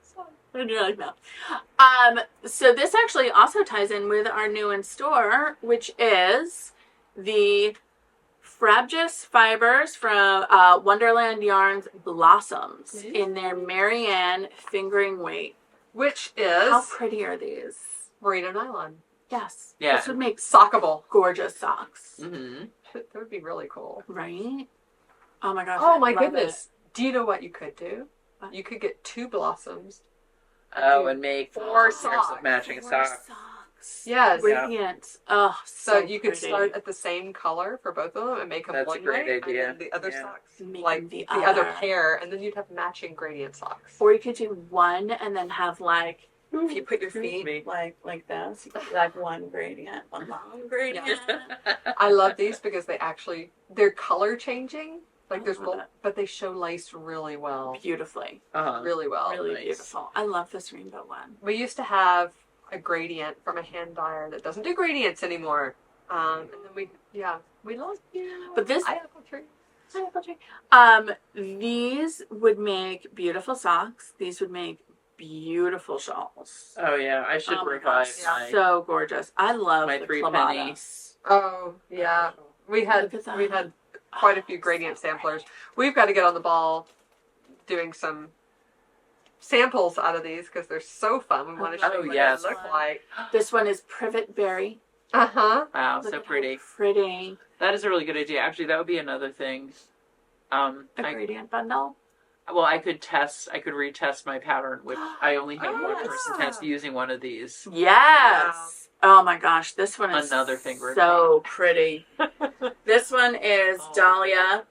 And you're like, no. So this actually also ties in with our new in store, which is the Frabjous fibers from Wonderland Yarns Blossoms in their Marianne fingering weight. Which is How pretty are these? merino nylon. Yes. Yeah. This would make Sockable. gorgeous socks, Mm-hmm. That would be really cool. right? Oh my gosh. Oh I my love goodness. Do you know what you could do? What? You could get two blossoms. Oh, and make 4 pairs socks. of matching it. socks. Yes. Brilliant. Oh, So so you could pretty. start at the same color for both of them and make them That's a one great way, idea. and then the other Yeah. socks, Make like them the the other other. pair, and then you'd have matching gradient socks. Or you could do one and then have like, if you put your Excuse me. feet like this, you could do like one gradient, one long gradient. I love these because they're color changing. Like there's love it. but they show lace really well. Beautifully. Uh-huh. Really well. Really nice. beautiful. I love this rainbow one. We used to have a gradient from a hand dyer that doesn't do gradients anymore. And then we lost But this- apple tree. These would make beautiful socks. These would make beautiful shawls. Oh yeah, I should Oh my revive gosh, my. so gorgeous. I love my the 3 clamatos. Oh yeah. We had Look at we that. had quite a few Oh, gradient so samplers. We've got to get on the ball doing some samples out of these because they're so fun. We want to show Oh, you what yes. they look like. This one is privet berry. Uh-huh. Wow, Look so at how pretty. pretty. That is a really good idea. Actually, that would be another thing. A gradient bundle. I could retest my pattern, which I only had one person test using one of these. Yes. Oh my gosh, this one is Another thing we're so pretty. This one is Oh. Dahlia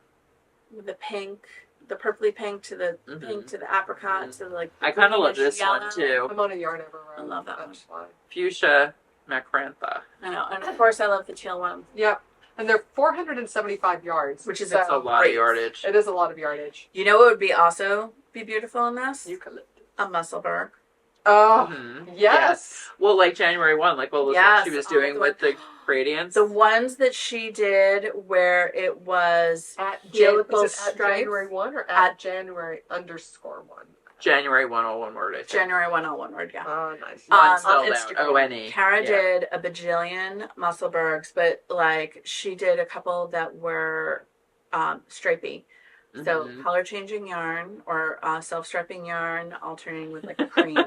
with the pink, the purpley pink to the Mhm. pink to the apricot to like. I kind of love greenish this one yellow. too. I'm on a yarn ever I love that one. That's why. Fuchsia Macrantha. I know. And of course, I love the teal one. Yep. And they're 475 yards. Which is That's a lot of yardage. It is a lot of yardage. You know what would be also be beautiful in this? Eucalyptus. A Musselburgh. Oh, Mhm. yes. Well, like January 1, like what was Yes, she was oh, doing the with the gradients. The ones that she did where it was At helical is it at stripes. January 1 or at January_1? January 1, all one word, I think. January 1, all one word, yeah. Oh, nice. One on spelled out, Instagram. O-N-E. Kara Yeah. did a bajillion Musselburghs, but like she did a couple that were stripey. So Mhm. color changing yarn or self-striping yarn alternating with like a cream.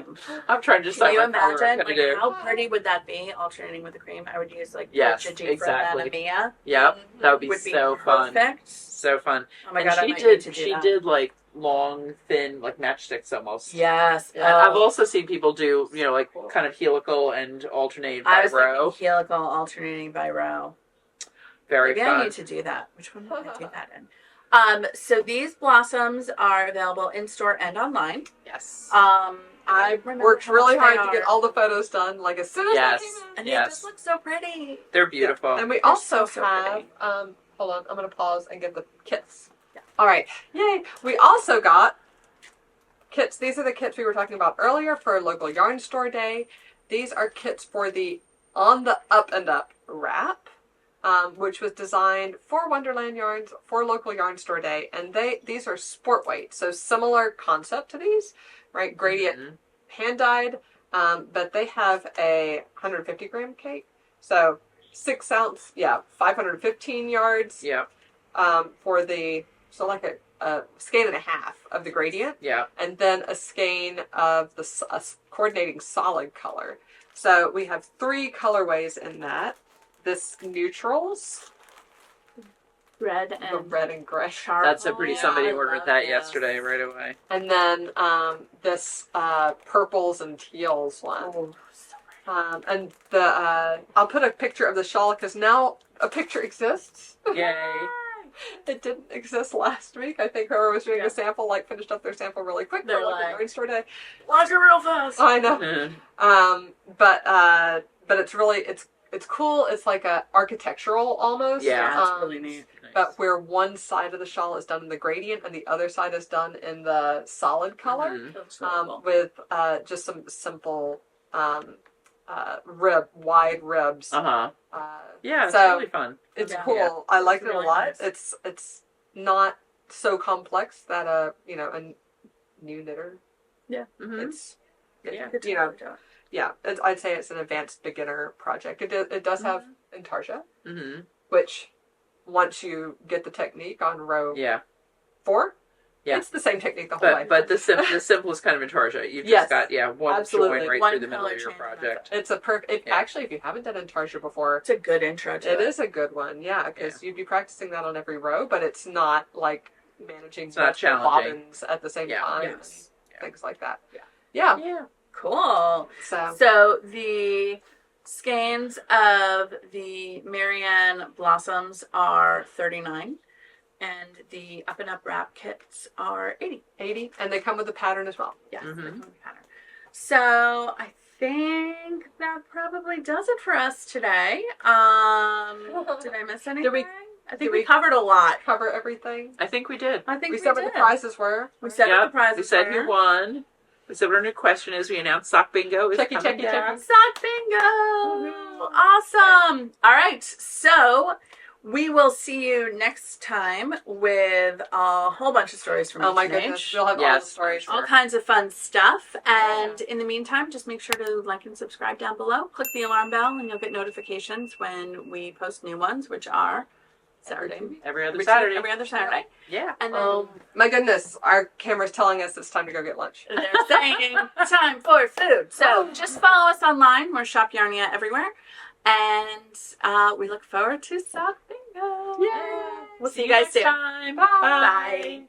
I'm trying to Can decide you what color I'm imagine gonna like do. how pretty would that be alternating with a cream? I would use like Yes, Gigi exactly. from Mia. Yep, that would be Would so fun. perfect. So fun. Oh my And god, I she might did. need to do She that. did like long, thin, like matchsticks almost. Yes. And I've Oh. also seen people do, you know, like kind of helical and alternate I by was row. thinking helical alternating by row. Very Maybe fun. I need to do that. Which one would I do that in? So these blossoms are available in store and online. Yes. I remember worked how really much hard they to get are. all the photos done, like as soon as Yes. they came in. And Yes. they just look so pretty. They're beautiful. And we They're also so have, pretty. hold on, I'm going to pause and get the kits. Yeah. All right. Yay. We also got kits. These are the kits we were talking about earlier for local yarn store day. These are kits for the On the Up and Up wrap, which was designed for Wonderland Yarns for local yarn store day. And these are sport weight. So similar concept to these, right? Gradient Mhm. hand dyed, but they have a 150 gram cake. So 6 ounce, 515 yards Yep. for the, so like a skein and a half of the gradient, Yeah. and then a skein of the coordinating solid color. So we have 3 colorways in that. This neutrals, Red the and red and gray. sharp. That's a pretty. Yeah, Somebody I ordered love that this. yesterday right away. And then this purples and teals one. Oh, so pretty. And the I'll put a picture of the shawl because now a picture exists. Yay. It didn't exist last week. I think whoever was doing Yeah. a sample finished up their sample really quick. They're for local like- yarn store day. Watch it real fast. I know. Mhm. But it's really it's cool. It's like a architectural almost. Yeah. That's really neat. Nice. But where one side of the shawl is done in the gradient and the other side is done in the solid color, Mhm. Looks really cool. with just some simple wide ribs. Uh-huh. Yeah, it's So- really fun. It's Yeah. cool. Yeah. I liked It's it a really lot. nice. It's not so complex that a new knitter. Mhm. It's Yeah. Good you know, to know. I'd say it's an advanced beginner project. It does have intarsia, Mhm. which once you get the technique on row Yeah. 4, Yeah. it's the same technique the whole way. But the simplest kind of intarsia. You've Yes. just got one Absolutely. join right One through the middle color of your change project. It's a perfect. Yeah. Actually, if you haven't done intarsia before, It's a good intro to it is a good one. Yeah, because you'd be practicing that on every row, but it's not like managing It's not multiple challenging. bobbins at the same Yeah. time. Yes. And things like that. Yeah. Yeah. Yeah. Cool. So So the skeins of the Marianne blossoms are 39 and the Up and Up wrap kits are 80. 80, and they come with a pattern as well. Yes, Mhm. they come with a pattern. So I think that probably does it for us today. Did I miss anything? I think did we we- covered a lot. Cover everything. I think we did. I think We we said did. what the prizes were. We said what Yep. the prizes We said were. who won. We said what our new question is. We announced sock bingo is Checky, coming checky, down. checky. Sock bingo! Awesome! All right, so we will see you next time with a whole bunch of stories from Oh my H&H. goodness, we'll have all the Yes. stories. All kinds of fun stuff. And in the meantime, just make sure to like and subscribe down below. Click the alarm bell and you'll get notifications when we post new ones, which are Saturday. Every other Every Saturday. Every other Saturday. Yeah. And then My goodness, our camera's telling us it's time to go get lunch. they're saying time for food. So just follow us online. We're Shop Yarnia everywhere. And we look forward to Sock Bingo. Yay. We'll see you guys next soon. time. Bye. Bye.